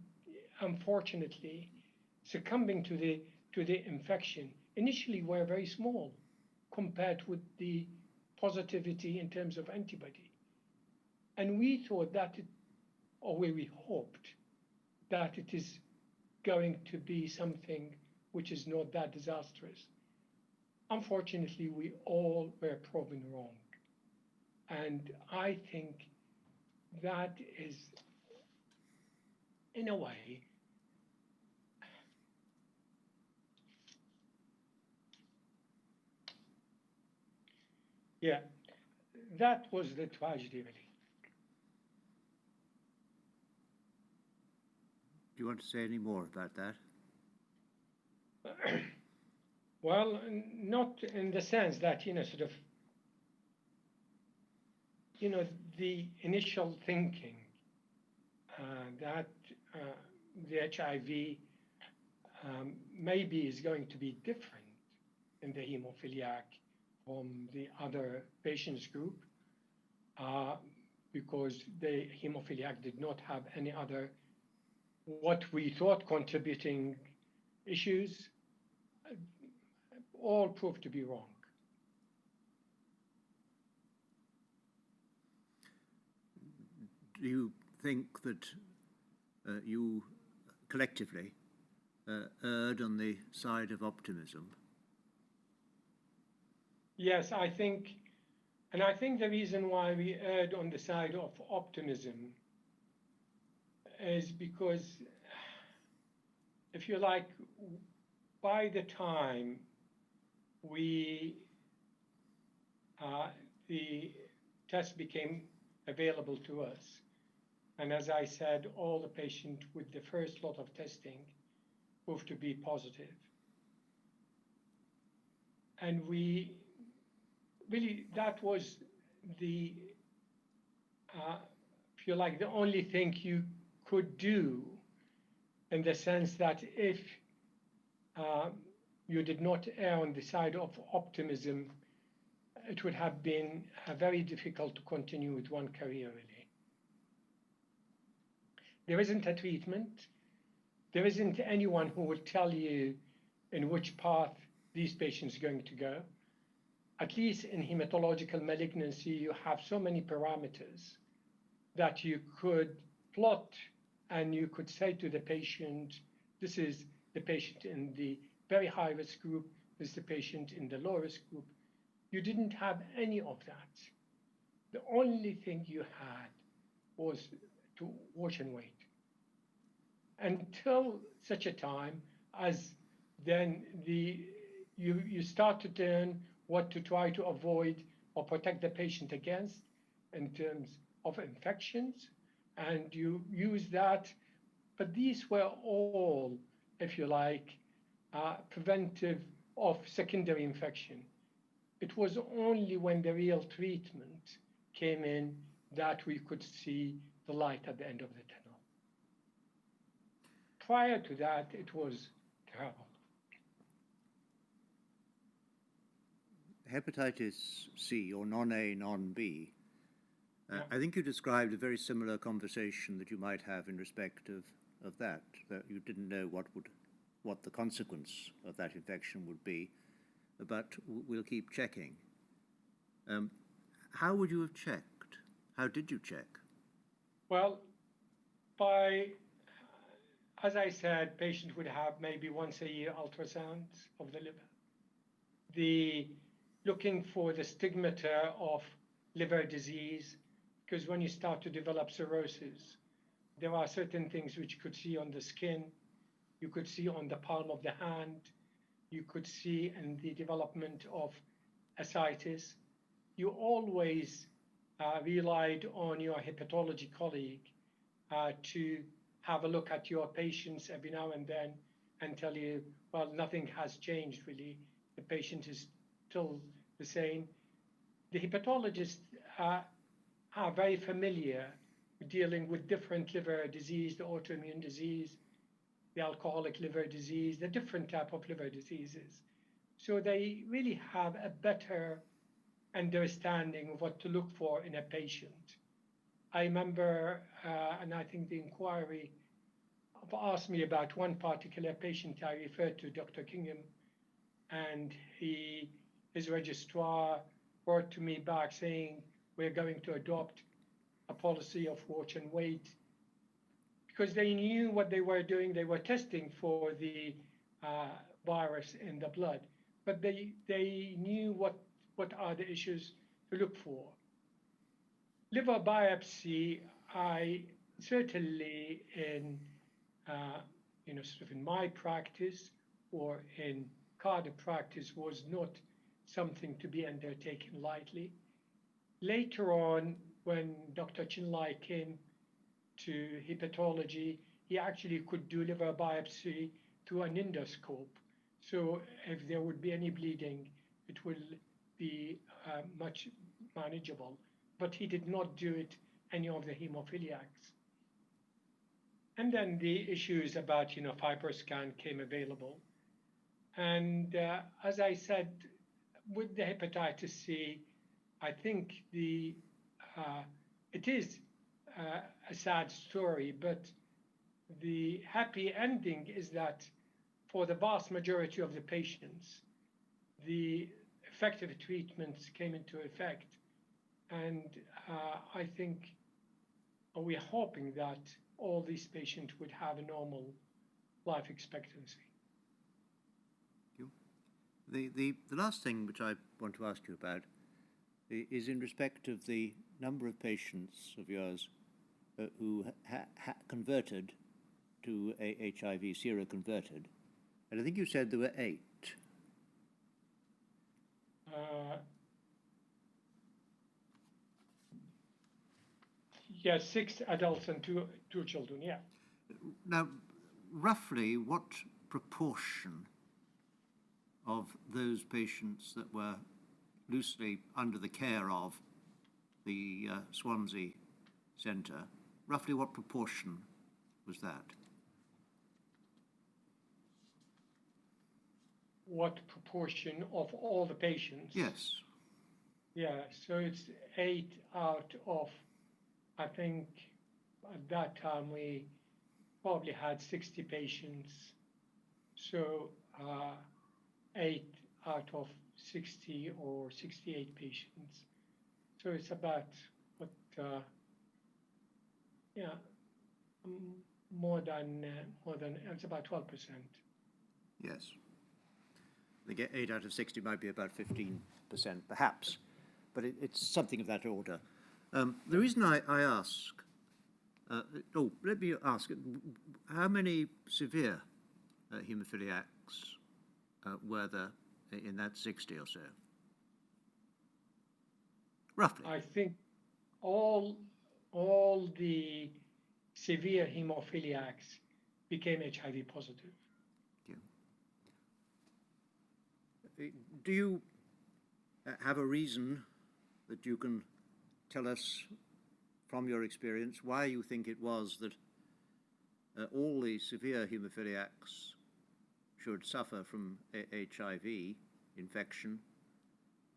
S3: unfortunately succumbing to the infection initially were very small compared with the positivity in terms of antibody. And we thought that we hoped that it is going to be something which is not that disastrous. Unfortunately, we all were proven wrong. And I think that is, in a way, yeah, that was the tragedy, really.
S1: Do you want to say any more about that?
S3: Well, not in the sense that, sort of, the initial thinking that the HIV maybe is going to be different in the hemophiliac from the other patients group because the hemophiliac did not have any other what we thought contributing issues, all proved to be wrong.
S1: Do you think that you collectively erred on the side of optimism?
S3: Yes, I think the reason why we erred on the side of optimism is because, if you like, by the time the test became available to us, and as I said, all the patients with the first lot of testing proved to be positive. And that was the, if you like, the only thing you could do, in the sense that if you did not err on the side of optimism, it would have been very difficult to continue with one career, really. There isn't a treatment. There isn't anyone who will tell you in which path these patients are going to go. At least in hematological malignancy, you have so many parameters that you could plot and you could say to the patient, this is the patient in the very high risk group, this is the patient in the low risk group. You didn't have any of that. The only thing you had was to watch and wait until such a time as then you start to learn what to try to avoid or protect the patient against in terms of infections, and you use that. But these were all, if you like, preventive of secondary infection. It was only when the real treatment came in that we could see the light at the end of the tunnel. Prior to that, it was terrible.
S1: Hepatitis C, or non-A, non-B,
S3: Yeah.
S1: I think you described a very similar conversation that you might have in respect of that you didn't know what the consequence of that infection would be, but we'll keep checking. How would you have checked? How did you check?
S3: Well, as I said, patients would have maybe once a year ultrasounds of the liver. the looking for the stigmata of liver disease, because when you start to develop cirrhosis, there are certain things which you could see on the skin, you could see on the palm of the hand, you could see in the development of ascites. You always relied on your hepatology colleague to have a look at your patients every now and then and tell you, well, nothing has changed really. The patient is still the same. The hepatologists are very familiar with dealing with different liver disease, the autoimmune disease, the alcoholic liver disease, the different type of liver diseases. So they really have a better understanding of what to look for in a patient. I remember, and I think the inquiry asked me about one particular patient I referred to Dr. Kingham, and his registrar wrote to me back saying, we're going to adopt a policy of watch and wait, because they knew what they were doing. They were testing for the virus in the blood, but they knew what are the issues to look for. Liver biopsy, I certainly in sort of in my practice or in cardiac practice was not something to be undertaken lightly. Later on, when Dr. Chinlai came to hepatology, he actually could do liver biopsy through an endoscope. So if there would be any bleeding, it will be much manageable. But he did not do it any of the hemophiliacs. And then the issues about Fibroscan came available. And as I said, with the hepatitis C, I think it is a sad story, but the happy ending is that for the vast majority of the patients, the effective treatments came into effect. And I think we're hoping that all these patients would have a normal life expectancy.
S1: Thank you. The last thing which I want to ask you about is in respect of the number of patients of yours who converted to HIV, seroconverted. And I think you said there were 8.
S3: Yeah, 6 adults and two children, yeah.
S1: Now, roughly what proportion of those patients that were loosely under the care of the Swansea Centre, roughly what proportion was that?
S3: What proportion of all the patients?
S1: Yes.
S3: Yeah, so it's 8 out of, I think at that time we probably had 60 patients. So 8 out of 60 or 68 patients. So it's about more than it's about 12%.
S1: Yes. I think 8 out of 60 might be about 15%, perhaps, but it's something of that order. The reason I ask, let me ask, how many severe haemophiliacs were there in that 60 or so? Roughly.
S3: I think all the severe hemophiliacs became HIV positive.
S1: Do you have a reason that you can tell us from your experience why you think it was that all the severe haemophiliacs should suffer from HIV infection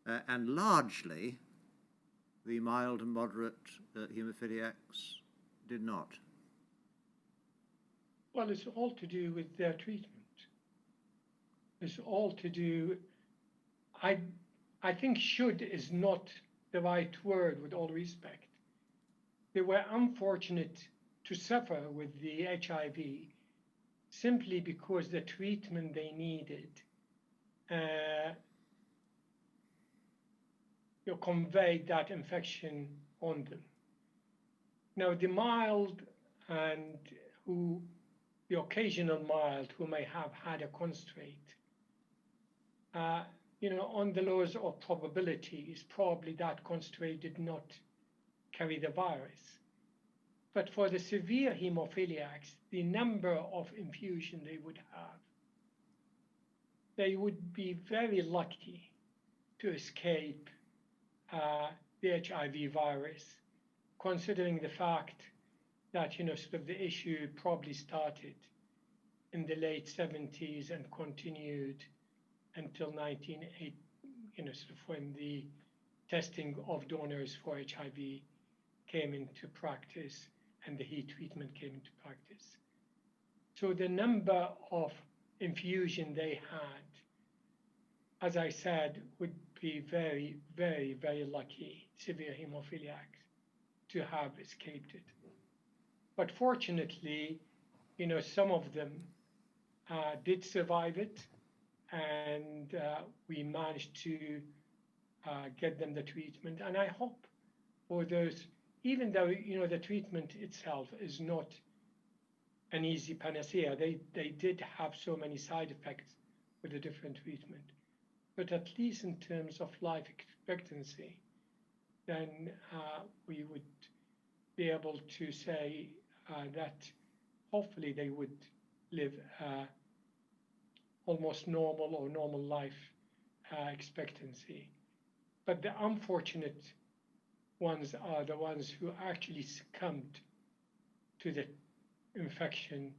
S1: and largely the mild and moderate haemophiliacs did not?
S3: Well, it's all to do with their treatment. It's all to do, I think should is not the right word with all respect. They were unfortunate to suffer with the HIV simply because the treatment they needed conveyed that infection on them. Now, the mild and the occasional mild who may have had a constraint, on the laws of probability is probably that constraint did not carry the virus. But for the severe hemophiliacs, the number of infusion they would have, they would be very lucky to escape the HIV virus, considering the fact that sort of the issue probably started in the late 70s and continued until 1980, sort of when the testing of donors for HIV came into practice and the heat treatment came into practice. So the number of infusion they had, as I said, would be very, very, very lucky, severe hemophiliacs, to have escaped it. But fortunately, some of them did survive it, and we managed to get them the treatment. And I hope for those, even though the treatment itself is not an easy panacea, they did have so many side effects with a different treatment. But at least in terms of life expectancy, then we would be able to say that hopefully they would live almost normal or normal life expectancy. But the unfortunate ones are the ones who actually succumbed to the infection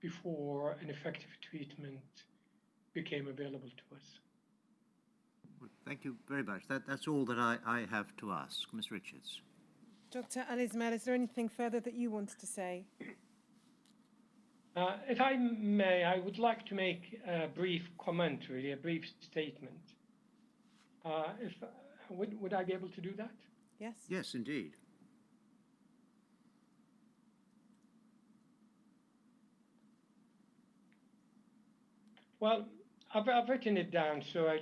S3: before an effective treatment became available to us.
S1: Thank you very much. That's all that I have to ask. Ms. Richards.
S2: Dr. Ismail, is there anything further that you wanted to say?
S3: If I may, I would like to make a brief comment, really, a brief statement. Would I be able to do that?
S2: Yes.
S1: Yes, indeed.
S3: Well, I've written it down, so I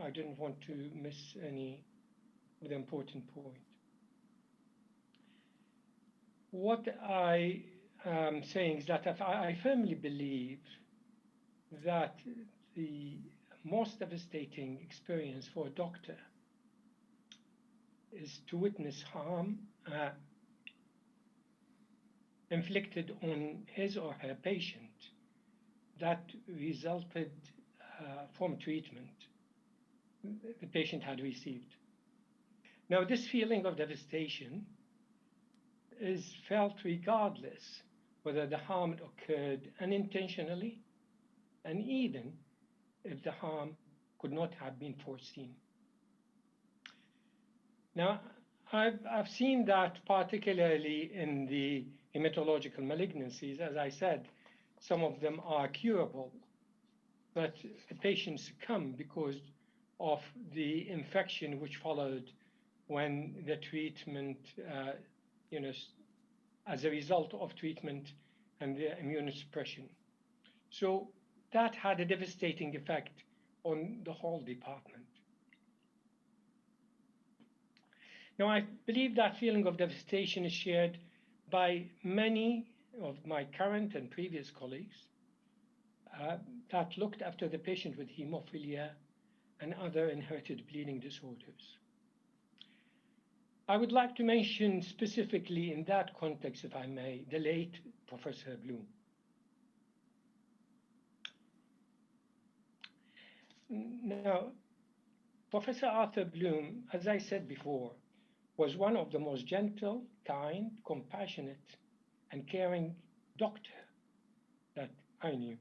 S3: didn't want to miss any of the important point. What I am saying is that I firmly believe that the most devastating experience for a doctor is to witness harm inflicted on his or her patient that resulted from treatment the patient had received. Now, this feeling of devastation is felt regardless whether the harm occurred unintentionally, and even if the harm could not have been foreseen. Now, I've seen that particularly in the hematological malignancies. As I said, some of them are curable, but the patients succumb because of the infection which followed when the treatment, as a result of treatment and the immunosuppression. So that had a devastating effect on the whole department. Now, I believe that feeling of devastation is shared by many of my current and previous colleagues that looked after the patient with hemophilia and other inherited bleeding disorders. I would like to mention specifically in that context, if I may, the late Professor Bloom. Now, Professor Arthur Bloom, as I said before, was one of the most gentle, kind, compassionate, and caring doctor that I knew.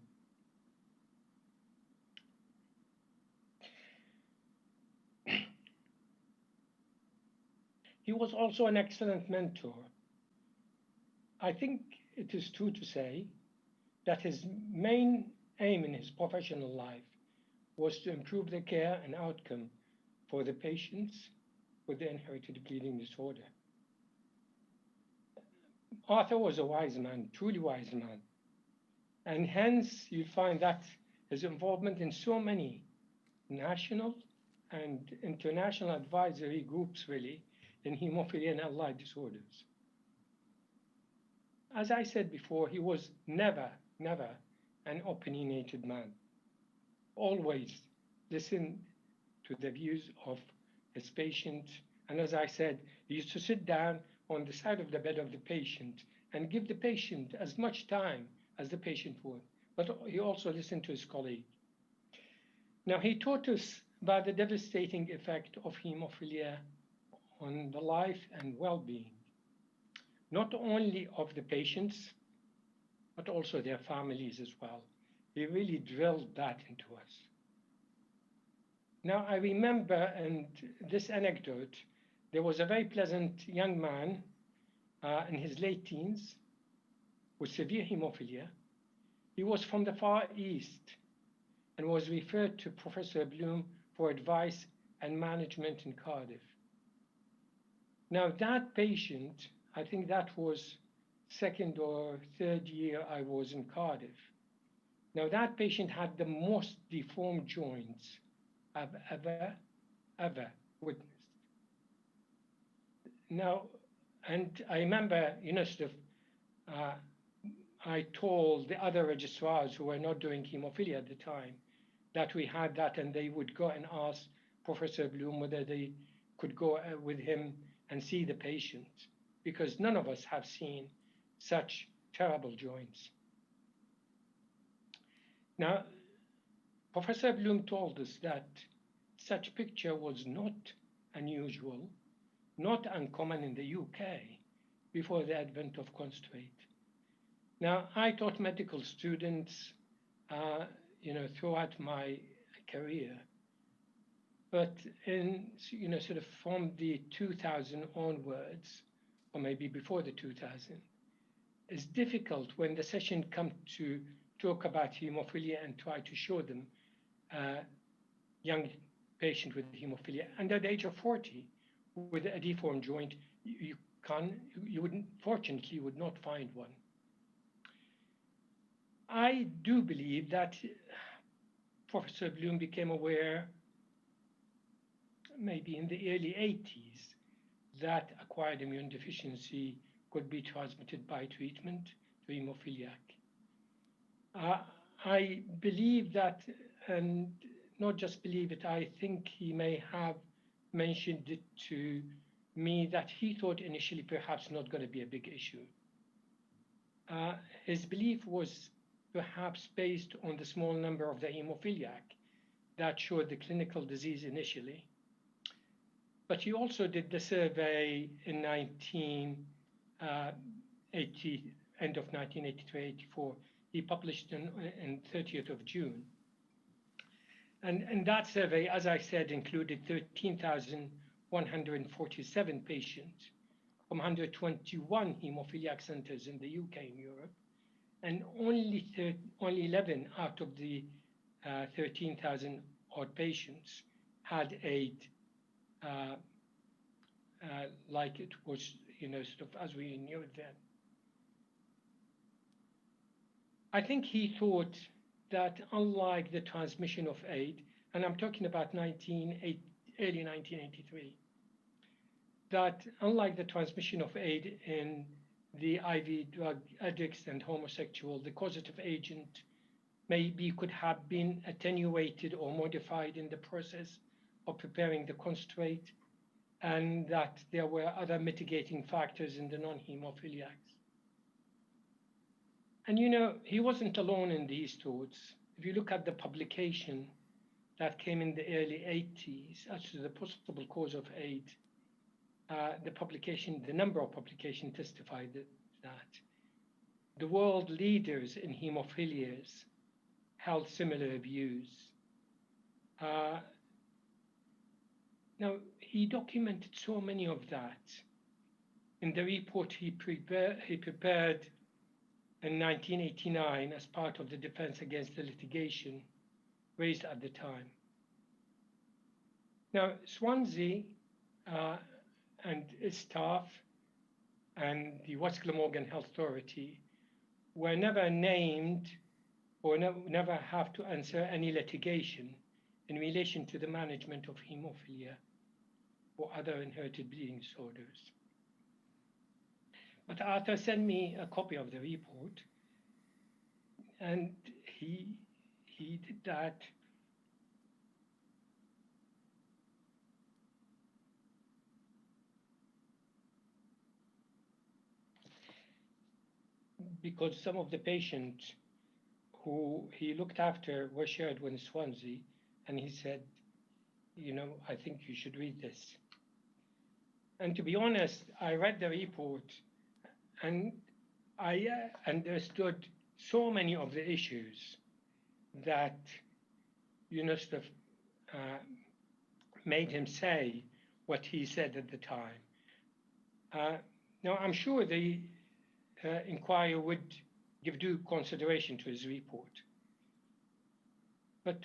S3: He was also an excellent mentor. I think it is true to say that his main aim in his professional life was to improve the care and outcome for the patients with the inherited bleeding disorder. Arthur was a wise man, truly wise man, and hence you find that his involvement in so many national and international advisory groups, really, in hemophilia and allied disorders. As I said before, he was never an opinionated man. Always listened to the views of his patient. And as I said, he used to sit down on the side of the bed of the patient and give the patient as much time as the patient would. But he also listened to his colleague. Now, he taught us about the devastating effect of hemophilia on the life and well-being, not only of the patients, but also their families as well. He really drilled that into us. Now, I remember, and this anecdote, there was a very pleasant young man in his late teens with severe hemophilia. He was from the Far East and was referred to Professor Bloom for advice and management in Cardiff. Now, that patient, I think that was second or third year I was in Cardiff. Now, that patient had the most deformed joints I've ever witnessed. Now, and I remember, I told the other registrars who were not doing hemophilia at the time that we had that, and they would go and ask Professor Bloom whether they could go with him and see the patient, because none of us have seen such terrible joints. Now, Professor Bloom told us that such picture was not unusual, not uncommon in the UK before the advent of constraint. Now, I taught medical students, throughout my career, but sort of from the 2000 onwards, or maybe before the 2000, it's difficult when the session comes to talk about hemophilia and try to show them young patient with hemophilia under the age of 40 with a deformed joint. Fortunately, you would not find one. I do believe that Professor Bloom became aware, maybe in the early 80s, that acquired immune deficiency could be transmitted by treatment to hemophiliac. I believe that, and not just believe it, I think he may have mentioned it to me that he thought initially perhaps not going to be a big issue. His belief was perhaps based on the small number of the hemophiliac that showed the clinical disease initially. But he also did the survey in end of 1983-84. He published in 30th of June. And that survey, as I said, included 13,147 patients from 121 hemophiliac centers in the UK and Europe, and only 11 out of the 13,000 odd patients had aid like it was, sort of as we knew it then. I think he thought that unlike the transmission of aid, and I'm talking about early 1983, that unlike the transmission of aid in the IV drug addicts and homosexual, the causative agent maybe could have been attenuated or modified in the process of preparing the concentrate, and that there were other mitigating factors in the non-hemophiliacs. And he wasn't alone in these thoughts. If you look at the publication that came in the early 80s as to the possible cause of AIDS, the number of publications testified that the world leaders in hemophilias held similar views. Now, he documented so many of that in the report he prepared in 1989 as part of the defense against the litigation raised at the time. Now, Swansea and its staff and the West Glamorgan Health Authority were never named or never have to answer any litigation in relation to the management of haemophilia or other inherited bleeding disorders. But Arthur sent me a copy of the report, and he did that because some of the patients who he looked after were shared with Swansea, and he said, you know, I think you should read this. And to be honest, I read the report and I understood so many of the issues that, you know, sort of made him say what he said at the time. Now, I'm sure the inquirer would give due consideration to his report. But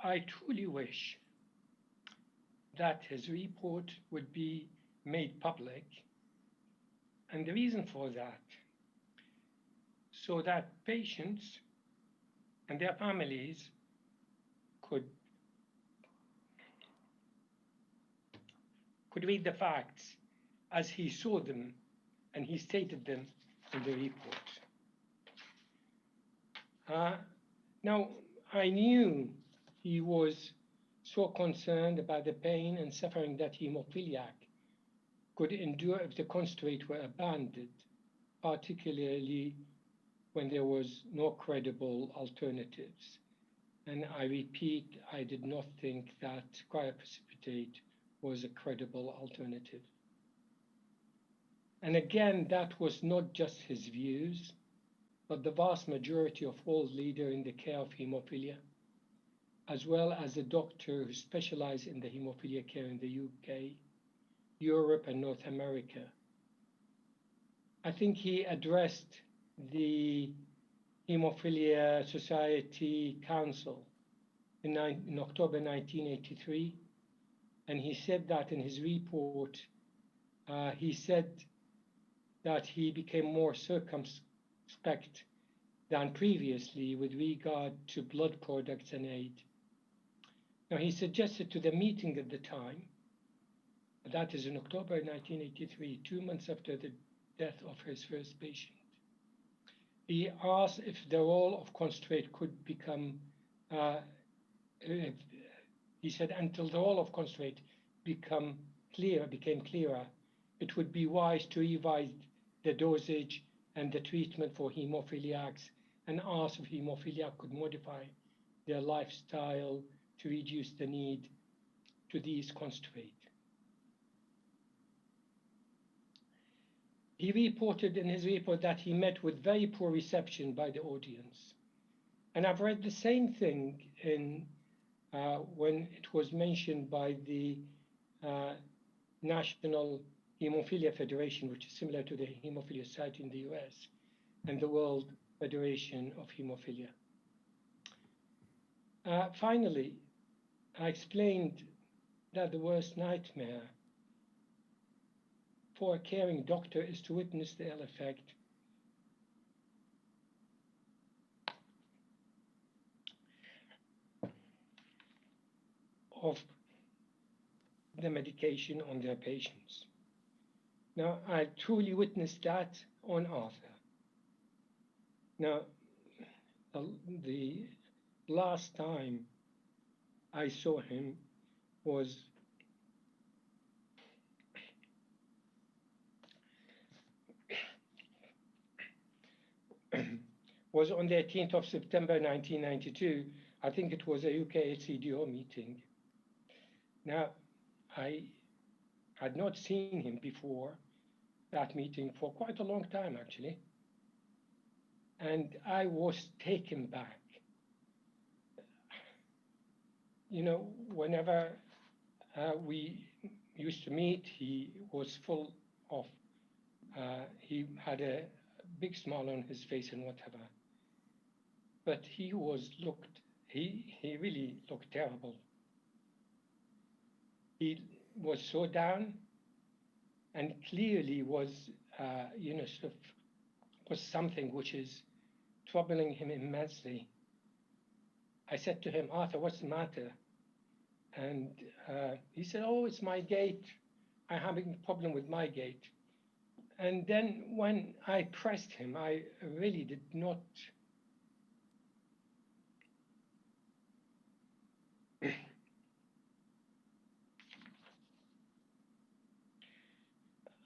S3: I truly wish that his report would be made public. And the reason for that, so that patients and their families could read the facts as he saw them and he stated them in the report. Now, I knew he was so concerned about the pain and suffering that hemophiliac could endure if the concentrate were abandoned, particularly when there was no credible alternatives. And I repeat, I did not think that cryoprecipitate was a credible alternative. And again, that was not just his views, but the vast majority of all leaders in the care of hemophilia, as well as a doctor who specialized in the hemophilia care in the UK, Europe, and North America. I think he addressed the Haemophilia Society Council in October 1983, and he said that in his report, he said that he became more circumspect than previously with regard to blood products and aid. Now, he suggested to the meeting at the time, that is in October 1983, 2 months after the death of his first patient, he asked if the role of concentrate could become, he said, until the role of concentrate became clearer, it would be wise to revise the dosage and the treatment for hemophiliacs and ask if hemophiliac could modify their lifestyle to reduce the need to these concentrate. He reported in his report that he met with very poor reception by the audience. And I've read the same thing in when it was mentioned by the National Haemophilia Federation, which is similar to the Haemophilia Society in the US, and the World Federation of Haemophilia. Finally, I explained that the worst nightmare for a caring doctor is to witness the ill effect of the medication on their patients. Now, I truly witnessed that on Arthur. Now, the last time I saw him was on the 18th of September 1992. I think it was a UK HCDO meeting. Now, I had not seen him before that meeting for quite a long time, actually. And I was taken back. You know, whenever we used to meet, he was full of, he had a big smile on his face and whatever. But he really looked terrible. He was so down and clearly was, you know, sort of was something which is troubling him immensely. I said to him, Arthur, what's the matter? And he said, oh, it's my gait. I'm having a problem with my gait. And then when I pressed him, I really did not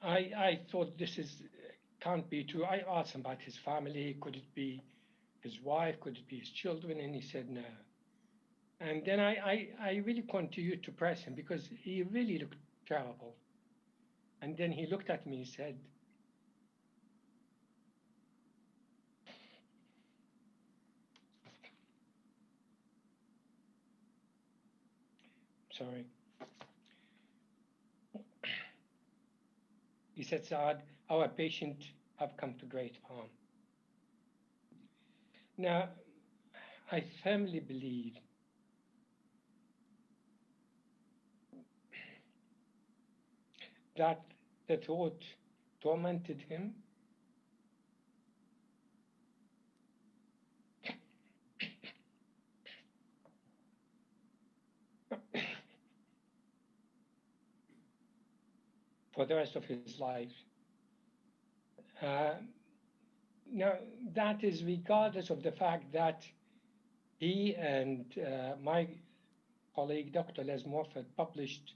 S3: I thought can't be true. I asked him about his family. Could it be his wife? Could it be his children? And he said no. And then I really continued to press him because he really looked terrible. And then he looked at me and said, sorry. He said, Saad, our patient have come to great harm. Now, I firmly believe that the thought tormented him. For the rest of his life. Now, that is regardless of the fact that he and my colleague, Dr. Les Morford, published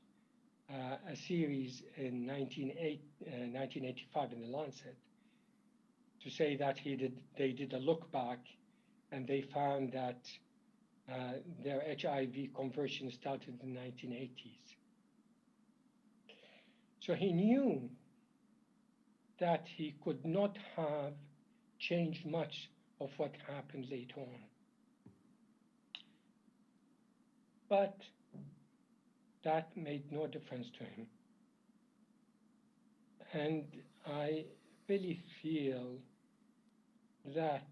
S3: a series in 1985 in the Lancet to say that they did a look back and they found that their HIV conversion started in the 1980s. So he knew that he could not have changed much of what happened later on. But that made no difference to him. And I really feel that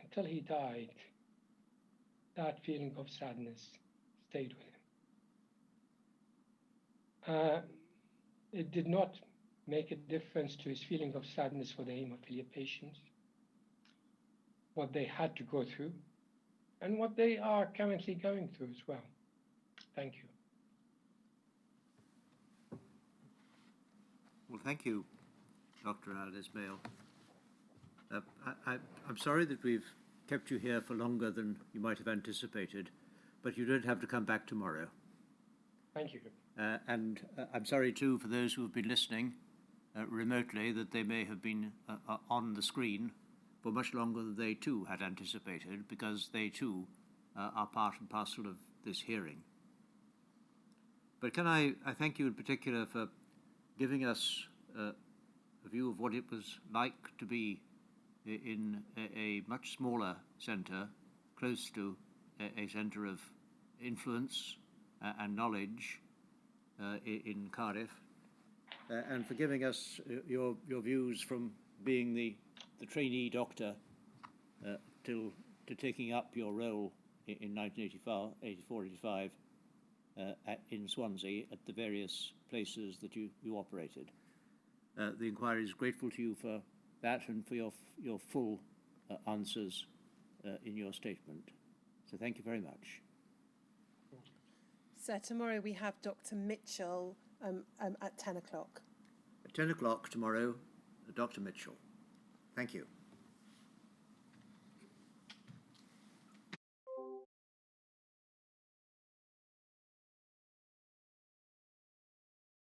S3: until he died, that feeling of sadness stayed with him. It did not make a difference to his feeling of sadness for the hemophilia patients, what they had to go through, and what they are currently going through as well. Thank you.
S1: Well, thank you, Dr. Ismail. I'm sorry that we've kept you here for longer than you might have anticipated, but you don't have to come back tomorrow.
S3: Thank you.
S1: And I'm sorry, too, for those who have been listening remotely, that they may have been on the screen for much longer than they, too, had anticipated, because they, too, are part and parcel of this hearing. But can I thank you in particular for giving us a view of what it was like to be in a much smaller centre, close to a centre of influence and knowledge in Cardiff, and for giving us your views from being the trainee doctor to taking up your role in 1984-85 in Swansea at the various places that you operated. The inquiry is grateful to you for that and for your full answers in your statement. So thank you very much.
S2: So tomorrow we have Dr. Mitchell at 10 o'clock.
S1: At 10 o'clock tomorrow, Dr. Mitchell. Thank you.